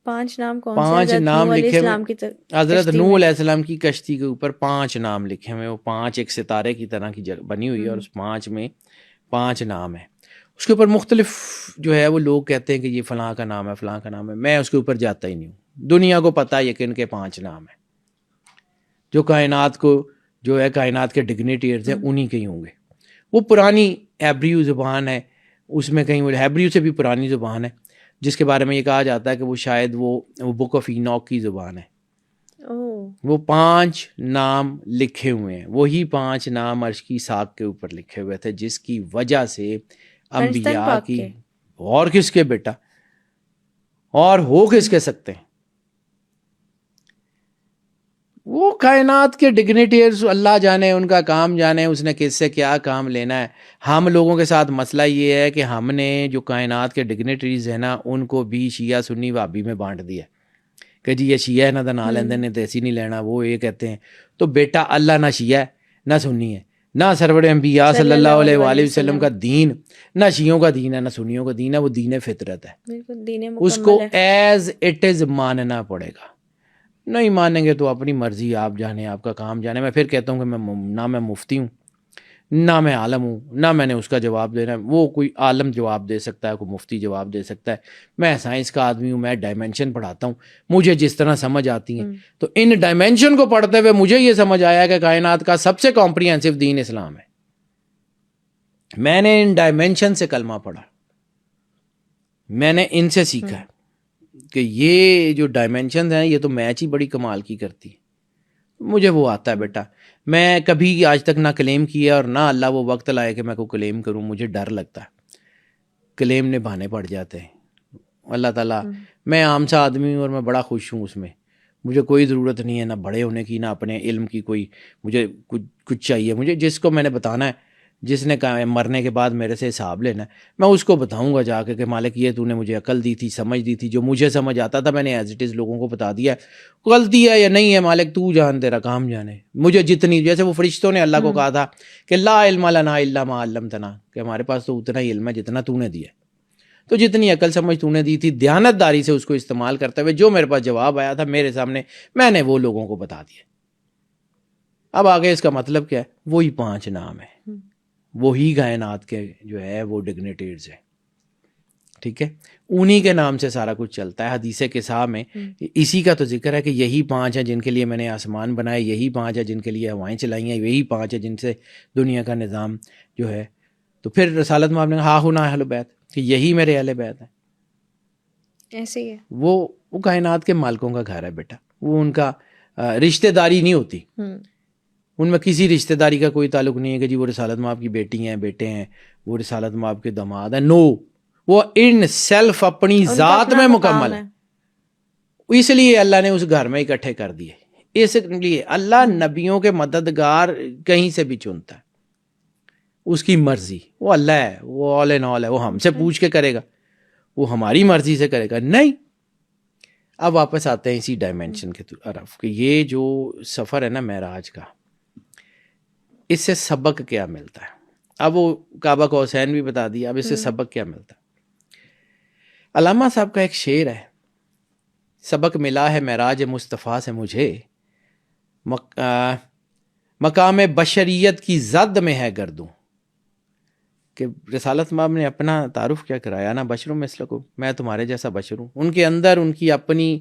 5 نام کون 5 نام لکھے ہوئے حضرت نوح علیہ السلام کی کشتی کے اوپر 5 نام لکھے ہوئے. وہ 5 ایک ستارے کی طرح کی بنی ہوئی ہے، اور اس 5 میں 5 نام ہیں. اس کے اوپر مختلف جو ہے وہ لوگ کہتے ہیں کہ یہ فلاں کا نام ہے، فلاں کا نام ہے. میں اس کے اوپر جاتا ہی نہیں ہوں. دنیا کو پتہ ہے کہ ان کے 5 نام ہیں. جو کائنات کو جو ہے کائنات کے ڈگنیٹیئرز ہیں انہی کے ہی ہوں گے. وہ پرانی ہیبریو زبان ہے، اس میں کہیں وہ ہیبریو سے بھی پرانی زبان ہے، جس کے بارے میں یہ کہا جاتا ہے کہ وہ شاید وہ بک آف اینوک کی زبان ہے. وہ 5 نام لکھے ہوئے ہیں، وہی 5 نام عرش کی ساق کے اوپر لکھے ہوئے تھے، جس کی وجہ سے انبیاء کی اور کس کے بیٹا اور ہو کس کے سکتے ہیں، وہ کائنات کے ڈگنیٹیئرز اللہ جانے، ان کا کام جانے، اس نے کس سے کیا کام لینا ہے. ہم لوگوں کے ساتھ مسئلہ یہ ہے کہ ہم نے جو کائنات کے ڈگنیٹریز ہیں نا، ان کو بھی شیعہ سنی وہابی میں بانٹ دیا کہ جی یہ شیعہ ہے نہ تو نہ لیندے نے دیسی نہیں لینا. وہ یہ کہتے ہیں تو بیٹا اللہ نہ شیعہ ہے نہ سنی ہے، نہ سرور انبیاء صلی اللہ علیہ وآلہ وسلم کا دین، نہ شیعوں کا دین ہے نہ سنیوں کا دین ہے. وہ دین فطرت ہے، اس کو ایز اٹ از ماننا پڑے گا. نہیں مانیں گے تو اپنی مرضی، آپ جانے، آپ کا کام جانے. میں پھر کہتا ہوں کہ نہ میں مفتی ہوں، نہ میں عالم ہوں، نہ میں نے اس کا جواب دینا ہے. وہ کوئی عالم جواب دے سکتا ہے، کوئی مفتی جواب دے سکتا ہے. میں سائنس کا آدمی ہوں، میں ڈائمینشن پڑھاتا ہوں، مجھے جس طرح سمجھ آتی ہیں. تو ان ڈائمینشن کو پڑھتے ہوئے مجھے یہ سمجھ آیا کہ کائنات کا سب سے کمپریہنسو دین اسلام ہے. میں نے ان ڈائمینشن سے کلمہ پڑھا، میں نے ان سے سیکھا ہے کہ یہ جو ڈائمینشنز ہیں یہ تو میچ ہی بڑی کمال کی کرتی ہے. مجھے وہ آتا ہے بیٹا. میں کبھی آج تک نہ کلیم کیا اور نہ اللہ وہ وقت لائے کہ میں کو کلیم کروں. مجھے ڈر لگتا ہے، کلیم نبھانے پڑ جاتے ہیں. اللہ تعالیٰ، میں عام سا آدمی ہوں اور میں بڑا خوش ہوں اس میں. مجھے کوئی ضرورت نہیں ہے نہ بڑے ہونے کی، نہ اپنے علم کی کوئی مجھے کچھ چاہیے. مجھے جس کو میں نے بتانا ہے، جس نے کہا مرنے کے بعد میرے سے حساب لینا ہے، میں اس کو بتاؤں گا جا کے کہ مالک یہ تو نے مجھے عقل دی تھی، سمجھ دی تھی، جو مجھے سمجھ آتا تھا میں نے ایز اٹ از لوگوں کو بتا دیا. غلطی ہے یا نہیں ہے مالک تو جان، تیرا کام جانے. مجھے جتنی، جیسے وہ فرشتوں نے اللہ کو کہا تھا کہ لا علم لنا الا ما علمتنا، کہ ہمارے پاس تو اتنا ہی علم ہے جتنا تو نے دیا. تو جتنی عقل سمجھ تو نے دی تھی، دیانت داری سے اس کو استعمال کرتے ہوئے جو میرے پاس جواب آیا تھا میرے سامنے، میں نے وہ لوگوں کو بتا دیا. اب آگے اس کا مطلب کیا ہے؟ وہی 5 نام ہیں، وہی کائنات کے جو ہے وہ ڈگنیٹیرز ہیں. ٹھیک ہے، انہی کے نام سے سارا کچھ چلتا ہے. حدیث قصہ میں اسی کا تو ذکر ہے کہ یہی 5 ہیں جن کے لیے میں نے آسمان بنائے، یہی 5 ہیں جن کے لیے ہوائیں چلائی ہیں، یہی 5 ہیں جن سے دنیا کا نظام جو ہے. تو پھر رسالت میں آپ نے کہا ہاں ہونا اہل بیت، کہ یہی میرے اہل بیت ہیں. ایسے ہی ہے، وہ کائنات کے مالکوں کا گھر ہے بیٹا. وہ ان کا رشتہ داری نہیں ہوتی، ان میں کسی رشتہ داری کا کوئی تعلق نہیں ہے کہ جی وہ رسالت مآب کی بیٹی ہیں، بیٹے ہیں، وہ رسالت مآب کے داماد ہیں. نو، وہ ان سیلف اپنی ذات میں مکمل ہے. اس لیے اللہ نے اس گھر میں اکٹھے کر دیے. اس لیے اللہ نبیوں کے مددگار کہیں سے بھی چنتا ہے، اس کی مرضی. وہ اللہ ہے، وہ آل ان آل ہے. وہ ہم سے پوچھ کے کرے گا، وہ ہماری مرضی سے کرے گا؟ نہیں. اب واپس آتے ہیں اسی ڈائمینشن کے طرف کہ یہ جو سفر ہے نا معراج کا، اس سے سبق کیا ملتا ہے. اب وہ کعبہ کو حسین بھی بتا دیا، اب اس سے سبق کیا ملتا ہے. علامہ صاحب کا ایک شعر ہے، سبق ملا ہے معراج مصطفیٰ سے مجھے، مقام بشریت کی زد میں ہے گردوں. کہ رسالت مآب نے اپنا تعارف کیا کرایا نا، بشر مثلکم، میں تمہارے جیسا بشر ہوں. ان کے اندر ان کی اپنی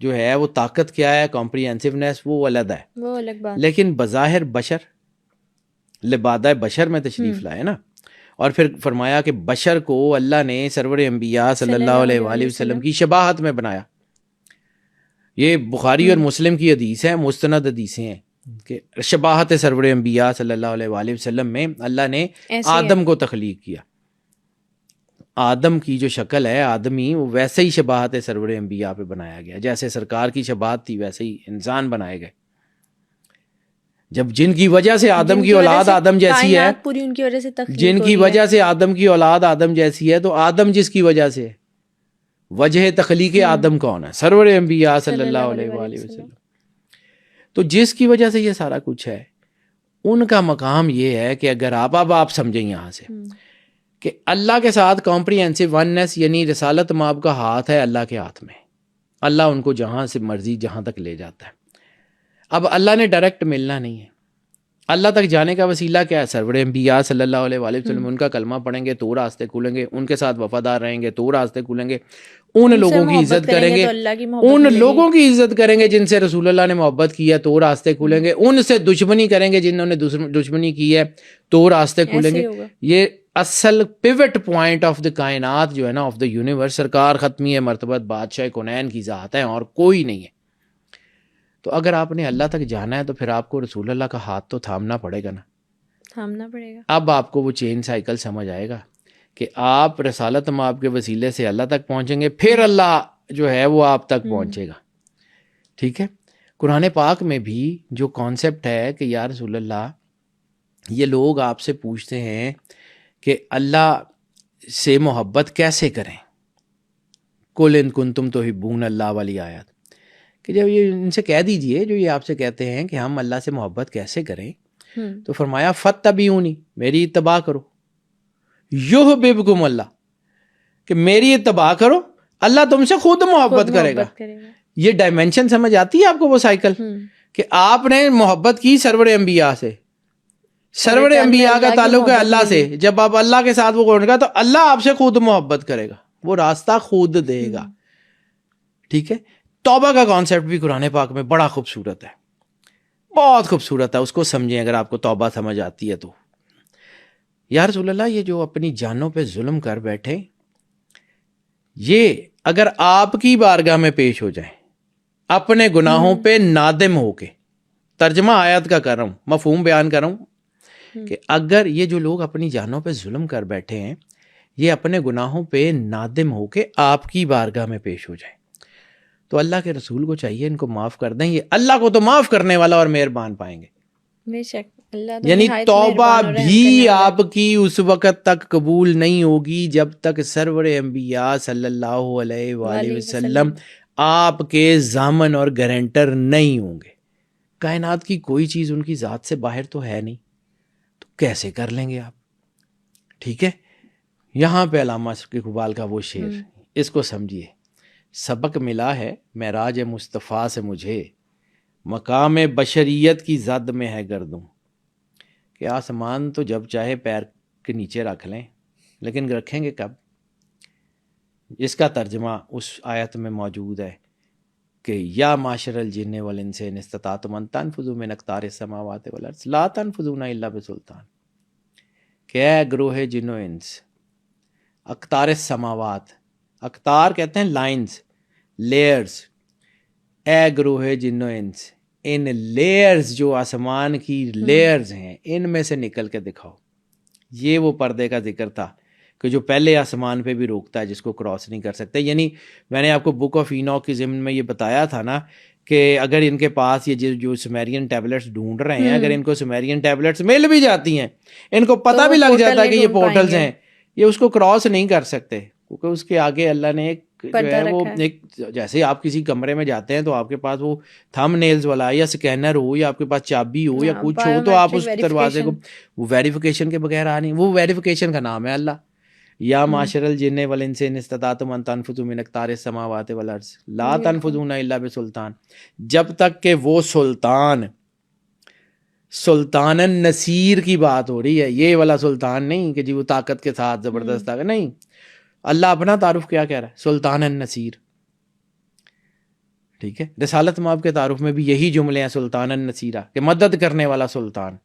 جو ہے وہ طاقت کیا ہے, کمپریہنسونیس, وہ علیحدہ ہے, وہ الگ بات. لیکن بظاہر بشر لبادہ بشر میں تشریف لائے نا, اور پھر فرمایا کہ بشر کو اللہ نے سرور انبیاء صلی اللہ علیہ وآلہ وسلم کی شباہت میں بنایا. یہ بخاری اور مسلم کی حدیث ہے, مستند حدیثیں ہیں کہ شباہت سرور انبیاء صلی اللہ علیہ وآلہ وسلم میں اللہ نے آدم کو تخلیق کیا. آدم کی جو شکل ہے آدمی, وہ ویسے ہی شباہت سرور انبیاء پہ بنایا گیا, جیسے سرکار کی شباہت تھی ویسے ہی انسان بنائے گئے. جب جن کی وجہ سے آدم کی اولاد آدم جیسی ہے, پوری ان کی وجہ سے جن کی وجہ سے آدم کی اولاد آدم جیسی ہے, تو آدم جس کی وجہ سے, وجہ تخلیق آدم کون ہے؟ سرور انبیاء صلی اللہ علیہ وآلہ وسلم. تو جس کی وجہ سے یہ سارا کچھ ہے, ان کا مقام یہ ہے کہ اگر آپ سمجھیں یہاں سے کہ اللہ کے ساتھ کمپریہنسو وننس, یعنی رسالت مآب کا ہاتھ ہے اللہ کے ہاتھ میں, اللہ ان کو جہاں سے مرضی جہاں تک لے جاتا ہے. اب اللہ نے ڈائریکٹ ملنا نہیں ہے, اللہ تک جانے کا وسیلہ کیا ہے؟ سرور انبیاء صلی اللہ علیہ وآلہ وسلم. ان کا کلمہ پڑھیں گے تو راستے کھلیں گے, ان کے ساتھ وفادار رہیں گے تو راستے کھلیں گے, ان لوگوں کی عزت کریں گے, ان لوگوں کی عزت کریں گے جن سے رسول اللہ نے محبت کی ہے تو راستے کھلیں گے, ان سے دشمنی کریں گے جنہوں نے دشمنی کی ہے تو راستے کھلیں گے. یہ اصل پیوٹ پوائنٹ آف دا کائنات جو ہے نا, آف دا یونیورس, سرکار ختمی مرتبت بادشاہ کونین کی ذات ہے اور کوئی نہیں ہے. تو اگر آپ نے اللہ تک جانا ہے تو پھر آپ کو رسول اللہ کا ہاتھ تو تھامنا پڑے گا نا, تھامنا پڑے گا. اب آپ کو وہ چین سائیکل سمجھ آئے گا کہ آپ رسالت مآب کے وسیلے سے اللہ تک پہنچیں گے, پھر اللہ جو ہے وہ آپ تک پہنچے گا. ٹھیک ہے. قرآن پاک میں بھی جو کانسیپٹ ہے کہ یا رسول اللہ, یہ لوگ آپ سے پوچھتے ہیں کہ اللہ سے محبت کیسے کریں, قل ان کنتم تحبون اللہ والی آیت, کہ جب یہ ان سے کہہ دیجئے جو یہ آپ سے کہتے ہیں کہ ہم اللہ سے محبت کیسے کریں, تو فرمایا فاتبعونی, میری اتباع کرو, یحببکم اللہ, کہ میری اتباع کرو اللہ تم سے خود محبت کرے گا. یہ ڈائمینشن سمجھ آتی ہے آپ کو, وہ سائیکل کہ آپ نے محبت کی سرور انبیاء سے, سرور انبیاء کا تعلق ہے اللہ سے, جب آپ اللہ کے ساتھ وہ کرنے گا تو اللہ آپ سے خود محبت کرے گا, وہ راستہ خود دے گا. ٹھیک ہے. توبہ کا کانسیپٹ بھی قرآن پاک میں بڑا خوبصورت ہے, بہت خوبصورت ہے, اس کو سمجھیں اگر آپ کو توبہ سمجھ آتی ہے تو. یا رسول اللہ, یہ جو اپنی جانوں پہ ظلم کر بیٹھے, یہ اگر آپ کی بارگاہ میں پیش ہو جائیں اپنے گناہوں پہ نادم ہو کے, ترجمہ آیت کا کر رہا ہوں, مفہوم بیان کر رہا ہوں, کہ اگر یہ جو لوگ اپنی جانوں پہ ظلم کر بیٹھے ہیں, یہ اپنے گناہوں پہ نادم ہو کے آپ کی بارگاہ میں پیش ہو جائیں, تو اللہ کے رسول کو چاہیے ان کو معاف کر دیں. یہ اللہ کو تو معاف کرنے والا اور مہربان پائیں گے. بے شک, اللہ یعنی توبہ بھی آپ کی اس وقت تک قبول نہیں ہوگی جب تک سرور انبیاء صلی اللہ علیہ وآلہ وسلم آپ کے ضامن اور گارنٹر نہیں ہوں گے. کائنات کی کوئی چیز ان کی ذات سے باہر تو ہے نہیں, تو کیسے کر لیں گے آپ؟ ٹھیک ہے. یہاں پہ علامہ اقبال کا وہ شعر, اس کو سمجھیے. سبق ملا ہے معراج مصطفیٰ سے مجھے, مقام بشریت کی زد میں ہے گردوں, کہ آسمان تو جب چاہے پیر کے نیچے رکھ لیں, لیکن رکھیں گے کب؟ اس کا ترجمہ اس آیت میں موجود ہے کہ یا معاشر الجن والانس ان استطعتم ان تنفذوا من اقطار السماوات والارض لا تنفذون الا بسلطان, کہ اے گروہ جن و انس, اقطار السماوات, اقطار کہتے ہیں لائنز, لیئرز, اے گروہ جن و انس, ان لیئرز جو آسمان کی لیئرز ہیں ان میں سے نکل کے دکھاؤ. یہ وہ پردے کا ذکر تھا کہ جو پہلے آسمان پہ بھی روکتا ہے, جس کو کراس نہیں کر سکتے. یعنی میں نے آپ کو بک آف اینوک کی ضمن میں یہ بتایا تھا نا کہ اگر ان کے پاس یہ جو سومیرین ٹیبلٹس ڈھونڈ رہے ہیں, اگر ان کو سومیرین ٹیبلٹس مل بھی جاتی ہیں, ان کو پتہ بھی لگ جاتا ہے کہ یہ پورٹلز ہیں, یہ اس کو کراس نہیں کر سکتے, کیونکہ اس کے آگے اللہ نے ایک جو ہے وہ ایک, جیسے آپ کسی کمرے میں جاتے ہیں تو آپ کے پاس وہ تھم نیلز والا یا سکینر ہو یا آپ کے پاس چابی ہو یا کچھ ہو, تو آپ اس دروازے کو, وہ ویریفیکیشن کے بغیر آ نہیں, وہ ویریفیکیشن کا نام ہے اللہ. یا معاشر الجن والانس ان استطعتم ان تنفذوا من اقطار السماوات والارض لا تنفذون الا بسلطان. جب تک کہ وہ سلطان النصیر کی بات ہو رہی ہے, یہ والا سلطان نہیں کہ جی وہ طاقت کے ساتھ زبردست طاقت نہیں. اللہ اپنا تعارف کیا کہہ رہا ہے؟ سلطان النصیر. ٹھیک ہے. رسالت مآب کے تعارف میں بھی یہی جملے ہیں سلطان النصیرہ کہ مدد کرنے والا سلطان.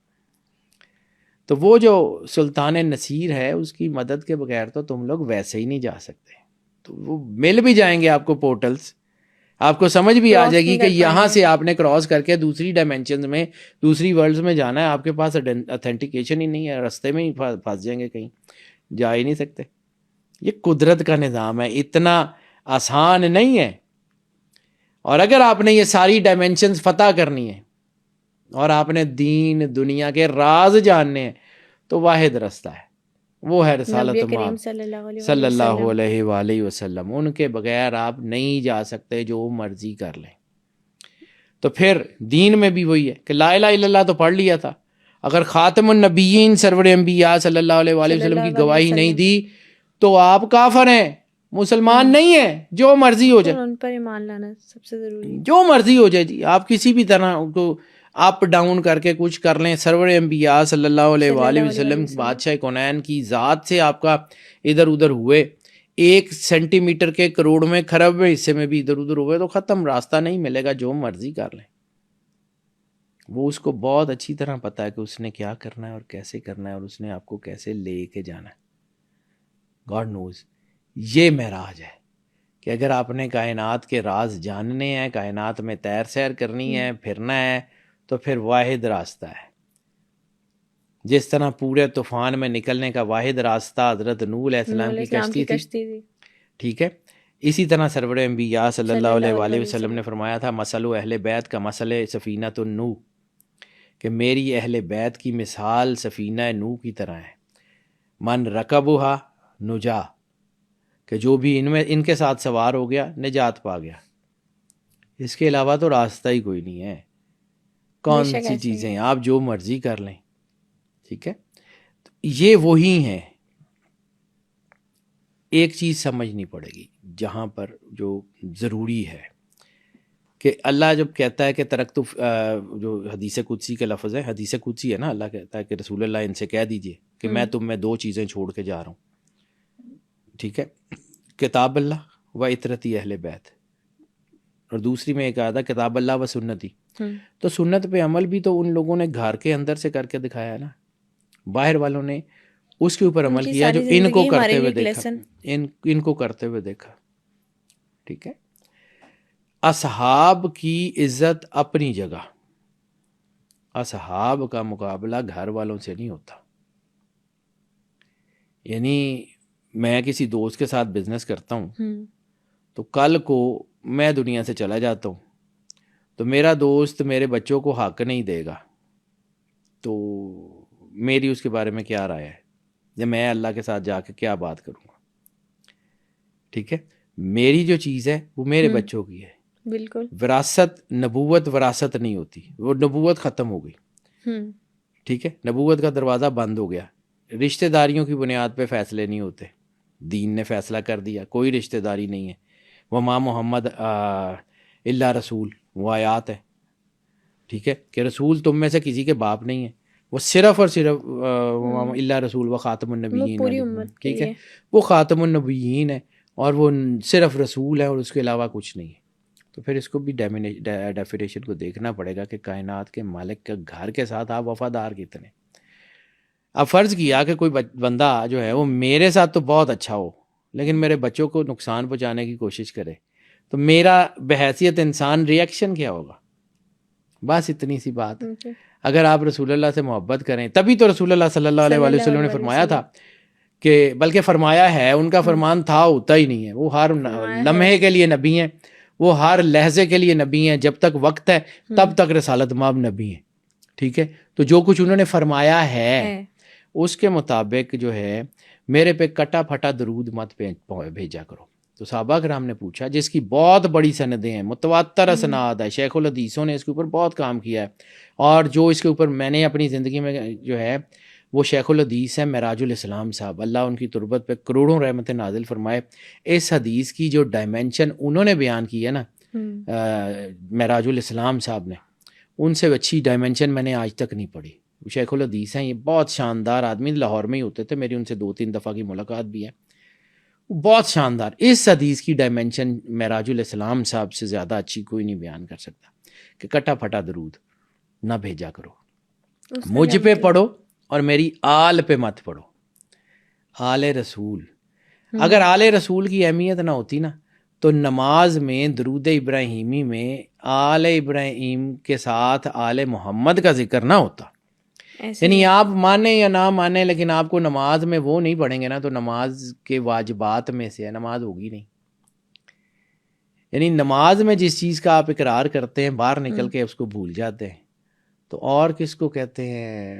تو وہ جو سلطان نصیر ہے اس کی مدد کے بغیر تو تم لوگ ویسے ہی نہیں جا سکتے. تو وہ مل بھی جائیں گے آپ کو پورٹلز, آپ کو سمجھ بھی آ جائے گی کہ یہاں سے آپ نے کراس کر کے دوسری ڈائمینشنز میں, دوسری ورلڈز میں جانا ہے, آپ کے پاس اتھینٹیکیشن ہی نہیں ہے, رستے میں ہی پھنس جائیں گے, کہیں جا ہی نہیں سکتے. یہ قدرت کا نظام ہے, اتنا آسان نہیں ہے. اور اگر آپ نے یہ ساری ڈائمینشنز فتح کرنی ہے اور آپ نے دین دنیا کے راز جاننے ہیں تو واحد رستہ ہے, وہ ہے رسالت مآب صلی اللہ علیہ وآلہ وسلم. ان کے بغیر آپ نہیں جا سکتے, جو مرضی کر لیں. تو پھر دین میں بھی وہی ہے کہ لا الہ الا اللہ تو پڑھ لیا تھا, اگر خاتم النبیین سرور انبیاء صلی اللہ علیہ وآلہ وسلم کی گواہی نہیں دی تو آپ کافر ہیں, مسلمان نہیں ہیں. جو مرضی ہو جائے, ان پر ایمان لانا سب سے ضروری, جو مرضی ہو جائے جی, آپ کسی بھی طرح کو اپ ڈاؤن کر کے کچھ کر لیں, سرور انبیاء صلی اللہ علیہ وآلہ وسلم بادشاہ کونین کی ذات سے آپ کا ادھر ادھر ہوئے, 1 سینٹی میٹر کے کروڑ میں کھرب میں حصے میں بھی ادھر ادھر ہوئے تو ختم, راستہ نہیں ملے گا. جو مرضی کر لیں, وہ اس کو بہت اچھی طرح پتا ہے کہ اس نے کیا کرنا ہے اور کیسے کرنا ہے اور اس نے آپ کو کیسے لے کے جانا ہے. God knows. یہ معراج ہے کہ اگر آپ نے کائنات کے راز جاننے ہیں, کائنات میں تیر سیر کرنی ہے, پھرنا ہے, تو پھر واحد راستہ ہے. جس طرح پورے طوفان میں نکلنے کا واحد راستہ حضرت نوح علیہ السلام کی کشتی تھی, ٹھیک ہے, اسی طرح سرور انبیاء صلی اللہ علیہ وآلہ وسلم نے فرمایا تھا مثل اہل بیت کا مثل سفینۃ النوح, کہ میری اہل بیت کی مثال سفینہ نوح کی طرح ہے. من رکبھا نجا, کہ جو بھی ان کے ساتھ سوار ہو گیا نجات پا گیا. اس کے علاوہ تو راستہ ہی کوئی نہیں ہے. کون سی چیزیں ہیں, آپ جو مرضی کر لیں, ٹھیک ہے. یہ وہی ہیں. ایک چیز سمجھنی پڑے گی جہاں پر جو ضروری ہے کہ اللہ جب کہتا ہے کہ ترکت, جو حدیث قدسی کا لفظ ہے, حدیث قدسی ہے نا, اللہ کہتا ہے کہ رسول اللہ ان سے کہہ دیجئے کہ میں تم میں 2 چیزیں چھوڑ کے جا رہا ہوں, ٹھیک ہے, کتاب اللہ و اطرتی اہل بیت, اور دوسری میں ایک آیا تھا کتاب اللہ و سنتی. تو سنت پہ عمل بھی تو ان لوگوں نے گھر کے اندر سے کر کے دکھایا نا, باہر والوں نے اس کے اوپر عمل کیا جو ان کو کرتے ہوئے دیکھا, ان کو کرتے ہوئے دیکھا, ٹھیک ہے. اصحاب کی عزت اپنی جگہ, اصحاب کا مقابلہ گھر والوں سے نہیں ہوتا. یعنی میں کسی دوست کے ساتھ بزنس کرتا ہوں تو کل کو میں دنیا سے چلا جاتا ہوں تو میرا دوست میرے بچوں کو حق نہیں دے گا, تو میری اس کے بارے میں کیا رائے ہے, یا میں اللہ کے ساتھ جا کے کیا بات کروں گا, ٹھیک ہے. میری جو چیز ہے وہ میرے بچوں کی ہے, بالکل. وراثت, نبوت وراثت نہیں ہوتی, وہ نبوت ختم ہو گئی, ٹھیک ہے, نبوت کا دروازہ بند ہو گیا. رشتہ داریوں کی بنیاد پہ فیصلے نہیں ہوتے, دین نے فیصلہ کر دیا کوئی رشتہ داری نہیں ہے. وما محمد الا رسول, وہ آیات ہے, ٹھیک ہے, کہ رسول تم میں سے کسی کے باپ نہیں ہے, وہ صرف اور صرف الا رسول و خاتم النبیین, ٹھیک ہے, وہ خاتم النبیین ہے اور وہ صرف رسول ہے اور اس کے علاوہ کچھ نہیں ہے. تو پھر اس کو بھی ڈیفینیشن کو دیکھنا پڑے گا کہ کائنات کے مالک کے گھر کے ساتھ آپ وفادار کتنے. اب فرض کیا کہ کوئی بندہ جو ہے وہ میرے ساتھ تو بہت اچھا ہو لیکن میرے بچوں کو نقصان پہنچانے کی کوشش کرے, تو میرا بحیثیت انسان ریئیکشن کیا ہوگا؟ بس اتنی سی بات. اگر آپ رسول اللہ سے محبت کریں, تبھی تو رسول اللہ صلی اللہ علیہ وآلہ وسلم نے فرمایا تھا کہ, بلکہ فرمایا ہے, ان کا فرمان تھا ہوتا ہی نہیں ہے, وہ ہر لمحے کے لیے نبی ہیں, وہ ہر لہجے کے لیے نبی ہیں, جب تک وقت ہے تب تک رسالت مآب نبی ہیں, ٹھیک ہے. تو جو کچھ انہوں نے فرمایا ہے اس کے مطابق جو ہے میرے پہ کٹا پھٹا درود مت بھیجا کرو. تو صحابہ کرام نے پوچھا, جس کی بہت بڑی سندیں ہیں, متواتر اسناد ہے, شیخ الحدیثوں نے اس کے اوپر بہت کام کیا ہے, اور جو اس کے اوپر میں نے اپنی زندگی میں جو ہے وہ شیخ الحدیث ہے معراج الاسلام صاحب, اللہ ان کی تربت پہ کروڑوں رحمت نازل فرمائے. اس حدیث کی جو ڈائمینشن انہوں نے بیان کی ہے نا معراج الاسلام صاحب نے, ان سے اچھی ڈائمینشن میں نے آج تک نہیں پڑھی. شیخ الحدیث ہیں, یہ بہت شاندار آدمی, لاہور میں ہی ہوتے تھے, میری ان سے 2-3 دفعہ کی ملاقات بھی ہے. بہت شاندار. اس حدیث کی ڈائمینشن معراج الاسلام صاحب سے زیادہ اچھی کوئی نہیں بیان کر سکتا کہ کٹا پھٹا درود نہ بھیجا کرو, مجھ پہ پڑھو اور میری آل پہ مت پڑھو. آل رسول, اگر آل رسول کی اہمیت نہ ہوتی نا تو نماز میں درود ابراہیمی میں آل ابراہیم کے ساتھ آل محمد کا ذکر نہ ہوتا. یعنی آپ مانیں یا نہ مانیں لیکن آپ کو نماز میں وہ نہیں پڑھیں گے نا تو نماز کے واجبات میں سے ہے, نماز ہوگی نہیں. یعنی نماز میں جس چیز کا آپ اقرار کرتے ہیں باہر نکل کے اس کو بھول جاتے ہیں, تو اور کس کو کہتے ہیں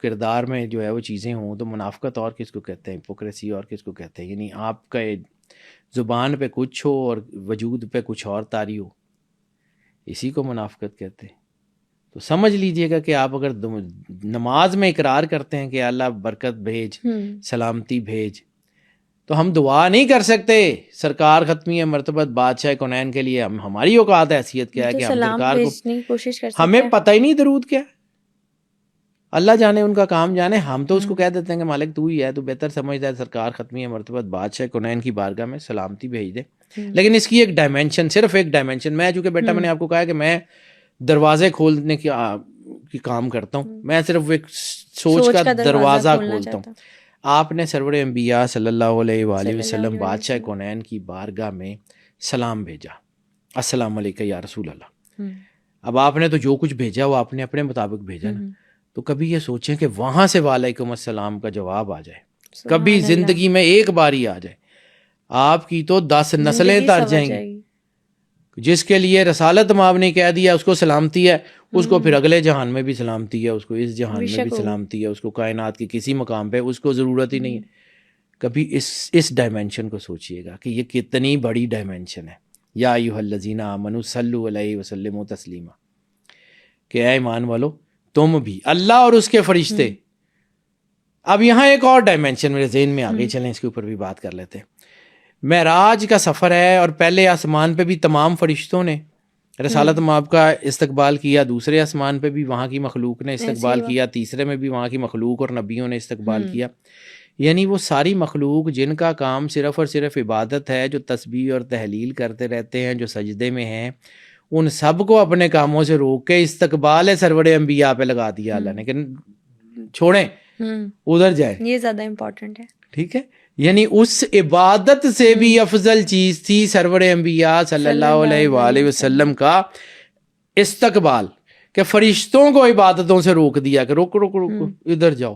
کردار میں جو ہے وہ چیزیں ہوں تو منافقت اور کس کو کہتے ہیں, ہپوکریسی اور کس کو کہتے ہیں. یعنی آپ کا زبان پہ کچھ ہو اور وجود پہ کچھ اور طاری ہو, اسی کو منافقت کہتے ہیں. تو سمجھ لیجئے گا کہ آپ اگر نماز میں اقرار کرتے ہیں کہ اللہ برکت بھیج, سلامتی بھیج, تو ہم دعا نہیں کر سکتے سرکار ختمی مرتبت بادشاہ کونین کے لیے. ہماری اوقات حیثیت کیا ہے کہ ہم سرکار کو, کوشش کر ہمیں پتہ ہی نہیں درود کیا, اللہ جانے ان کا کام جانے. ہم تو اس کو کہہ دیتے ہیں کہ مالک تو ہی ہے, تو بہتر سمجھتا ہے سرکار ختمی مرتبت بادشاہ کونین کی بارگاہ میں سلامتی بھیج دے. لیکن اس کی ایک ڈائمینشن, صرف ایک ڈائمینشن, میں چونکہ بیٹا میں نے آپ کو کہا کہ میں دروازے کھولنے کی کام کرتا ہوں, میں صرف ایک سوچ کا دروازہ کھولتا ہوں. آپ نے سرور انبیاء صلی اللہ علیہ وآلہ وسلم بادشاہ کونین کی بارگاہ میں سلام بھیجا, السلام علیکم یا رسول اللہ. اب آپ نے تو جو کچھ بھیجا وہ آپ نے اپنے مطابق بھیجا نا, تو کبھی یہ سوچیں کہ وہاں سے وعلیکم السلام کا جواب آ جائے, کبھی زندگی میں ایک بار ہی آ جائے, آپ کی تو 10 نسلیں تر جائیں گی. جس کے لیے رسالت مآب نے کہہ دیا اس کو سلامتی ہے, اس کو پھر اگلے جہان میں بھی سلامتی ہے, اس کو اس جہان میں بھی سلامتی ہے, اس کو کائنات کے کسی مقام پہ اس کو ضرورت ہی نہیں ہے. کبھی اس ڈائمینشن کو سوچئے گا کہ یہ کتنی بڑی ڈائمینشن ہے. یا ایھا الذین آمنوا صلوا علیہ وسلموا تسلیما, کہ اے ایمان والو تم بھی, اللہ اور اس کے فرشتے. اب یہاں ایک اور ڈائمینشن میرے ذہن میں آگے چلیں, اس کے اوپر بھی بات کر لیتے ہیں. معراج کا سفر ہے اور پہلے آسمان پہ بھی تمام فرشتوں نے رسالت مآب کا استقبال کیا, دوسرے آسمان پہ بھی وہاں کی مخلوق نے استقبال کیا, تیسرے میں بھی وہاں کی مخلوق اور نبیوں نے استقبال کیا. یعنی وہ ساری مخلوق جن کا کام صرف اور صرف عبادت ہے, جو تسبیح اور تحلیل کرتے رہتے ہیں, جو سجدے میں ہیں, ان سب کو اپنے کاموں سے روک کے استقبال سرور انبیاء پہ لگا دیا اللہ نے کہ چھوڑیں ادھر جائیں. یہ زیادہ امپورٹنٹ ہے, ٹھیک ہے. یعنی اس عبادت سے بھی افضل چیز تھی سرور انبیاء صلی اللہ علیہ وآلہ وسلم کا استقبال, کہ فرشتوں کو عبادتوں سے روک دیا کہ روکو ادھر جاؤ.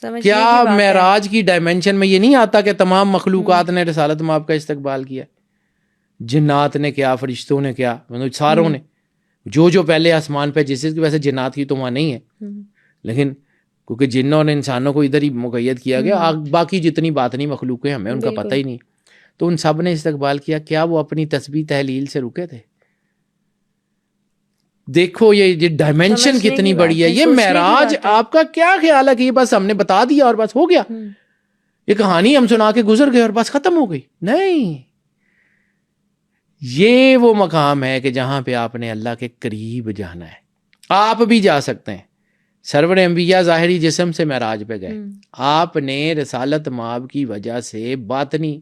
کیا معراج کی ڈائمینشن میں یہ نہیں آتا کہ تمام مخلوقات نے رسالت مآب کا استقبال کیا, جنات نے کیا, فرشتوں نے کیا, مطلب ساروں نے, جو پہلے آسمان پہ, جس کی ویسے جنات کی تو وہاں نہیں ہے, لیکن کیونکہ جنوں اور انسانوں کو ادھر ہی مقید کیا گیا, باقی جتنی باطنی مخلوق ہیں ہمیں ان کا پتہ ہی نہیں, تو ان سب نے استقبال کیا. کیا وہ اپنی تسبیح تحلیل سے رکے تھے؟ دیکھو یہ ڈائمینشن کتنی بڑی ہے. یہ معراج آپ کا کیا خیال ہے کہ یہ بس ہم نے بتا دیا اور بس ہو گیا, یہ کہانی ہم سنا کے گزر گئے اور بس ختم ہو گئی؟ نہیں, یہ وہ مقام ہے کہ جہاں پہ آپ نے اللہ کے قریب جانا ہے. آپ بھی جا سکتے ہیں, سرور انبیاء ظاہری جسم سے معراج پہ گئے, آپ نے رسالت مآب کی وجہ سے باطنی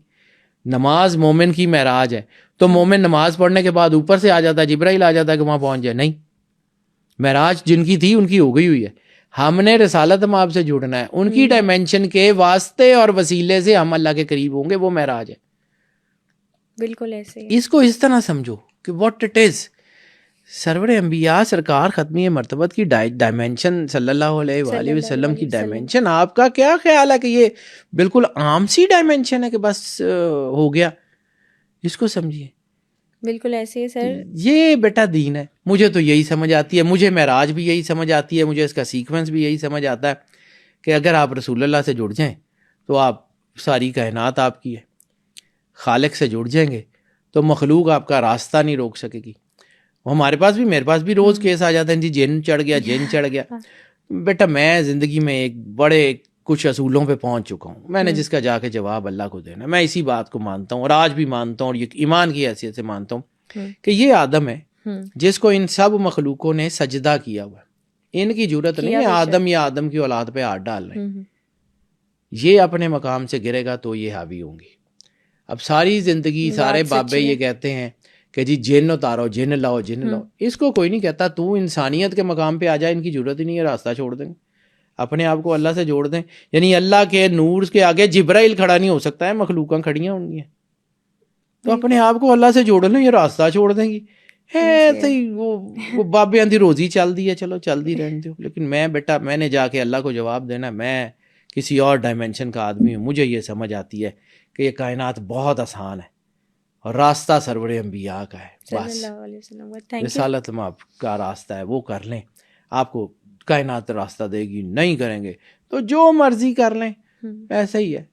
نماز, مومن کی معراج ہے, تو مومن نماز پڑھنے کے بعد اوپر سے آ جاتا ہے, جبرائیل آ جاتا ہے کہ وہاں پہنچ جائے. نہیں, معراج جن کی تھی ان کی ہو گئی ہوئی ہے, ہم نے رسالت مآب سے جڑنا ہے, ان کی ڈائمینشن کے واسطے اور وسیلے سے ہم اللہ کے قریب ہوں گے, وہ معراج ہے. بالکل ایسے, اس کو اس طرح سمجھو کہ واٹ اٹ از. سرور انبیاء سرکار ختمی مرتبت کی ڈائمینشن, صلی اللہ علیہ وآلہ وسلم کی ڈائمینشن, آپ کا کیا خیال ہے کہ یہ بالکل عام سی ڈائمینشن ہے کہ بس ہو گیا؟ اس کو سمجھیے. بالکل ایسے ہی سر, یہ بیٹا دین ہے. مجھے تو یہی سمجھ آتی ہے, مجھے معراج بھی یہی سمجھ آتی ہے, مجھے اس کا سیکوینس بھی یہی سمجھ آتا ہے کہ اگر آپ رسول اللہ سے جڑ جائیں تو آپ ساری کائنات آپ کی ہے. خالق سے جڑ جائیں گے تو مخلوق آپ کا راستہ نہیں روک سکے گی. ہمارے پاس بھی, میرے پاس بھی روز کیس آ جاتے ہیں, جی جن چڑھ گیا. بیٹا میں زندگی میں ایک بڑے کچھ اصولوں پہ پہنچ چکا ہوں, میں نے جس کا جا کے جواب اللہ کو دینا, میں اسی بات کو مانتا ہوں اور آج بھی مانتا ہوں, اور یہ ایمان کی حیثیت سے مانتا ہوں کہ یہ آدم ہے جس کو ان سب مخلوقوں نے سجدہ کیا ہوا ہے. ان کی جرت نہیں ہے آدم یا آدم کی اولاد پہ ہاتھ ڈال رہے ہیں. یہ اپنے مقام سے گرے گا تو یہ حاوی ہوں گی. اب ساری زندگی سارے بابے یہ کہتے ہیں کہ جی جن اتارو، جن لاؤ، جن لاؤ. اس کو کوئی نہیں کہتا. تو انسانیت کے مقام پہ آ جائے، ان کی ضرورت ہی نہیں ہے، راستہ چھوڑ دیں. اپنے آپ کو اللہ سے جوڑ دیں. یعنی اللہ کے نور کے آگے جبرائیل کھڑا نہیں ہو سکتا ہے، مخلوقاں کھڑیاں ہوں گی. تو اپنے آپ کو اللہ سے جوڑ لیں، یہ راستہ چھوڑ دیں گی. وہ بابے اندھی روزی چل دی ہے، چلو چل دی رہنے دو. لیکن میں بیٹا، میں نے جا کے اللہ کو جواب دینا. میں کسی اور ڈائمینشن کا آدمی ہوں. مجھے یہ سمجھ آتی ہے کہ یہ کائنات بہت آسان ہے اور راستہ سرور انبیاء کا ہے. بس رسالت کا راستہ ہے، وہ کر لیں. آپ کو کائنات راستہ دے گی. نہیں کریں گے تو جو مرضی کر لیں، ایسا ہی ہے.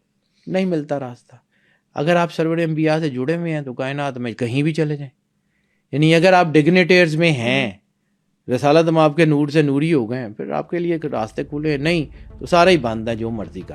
نہیں ملتا راستہ. اگر آپ سرور انبیاء سے جڑے ہوئے ہیں تو کائنات میں کہیں بھی چلے جائیں. یعنی اگر آپ ڈگنیٹیئرز میں ہیں، رسالت آپ کے نور سے نوری ہو گئے ہیں، پھر آپ کے لیے راستے کھلے. نہیں تو سارے ہی بند ہیں، جو مرضی کر.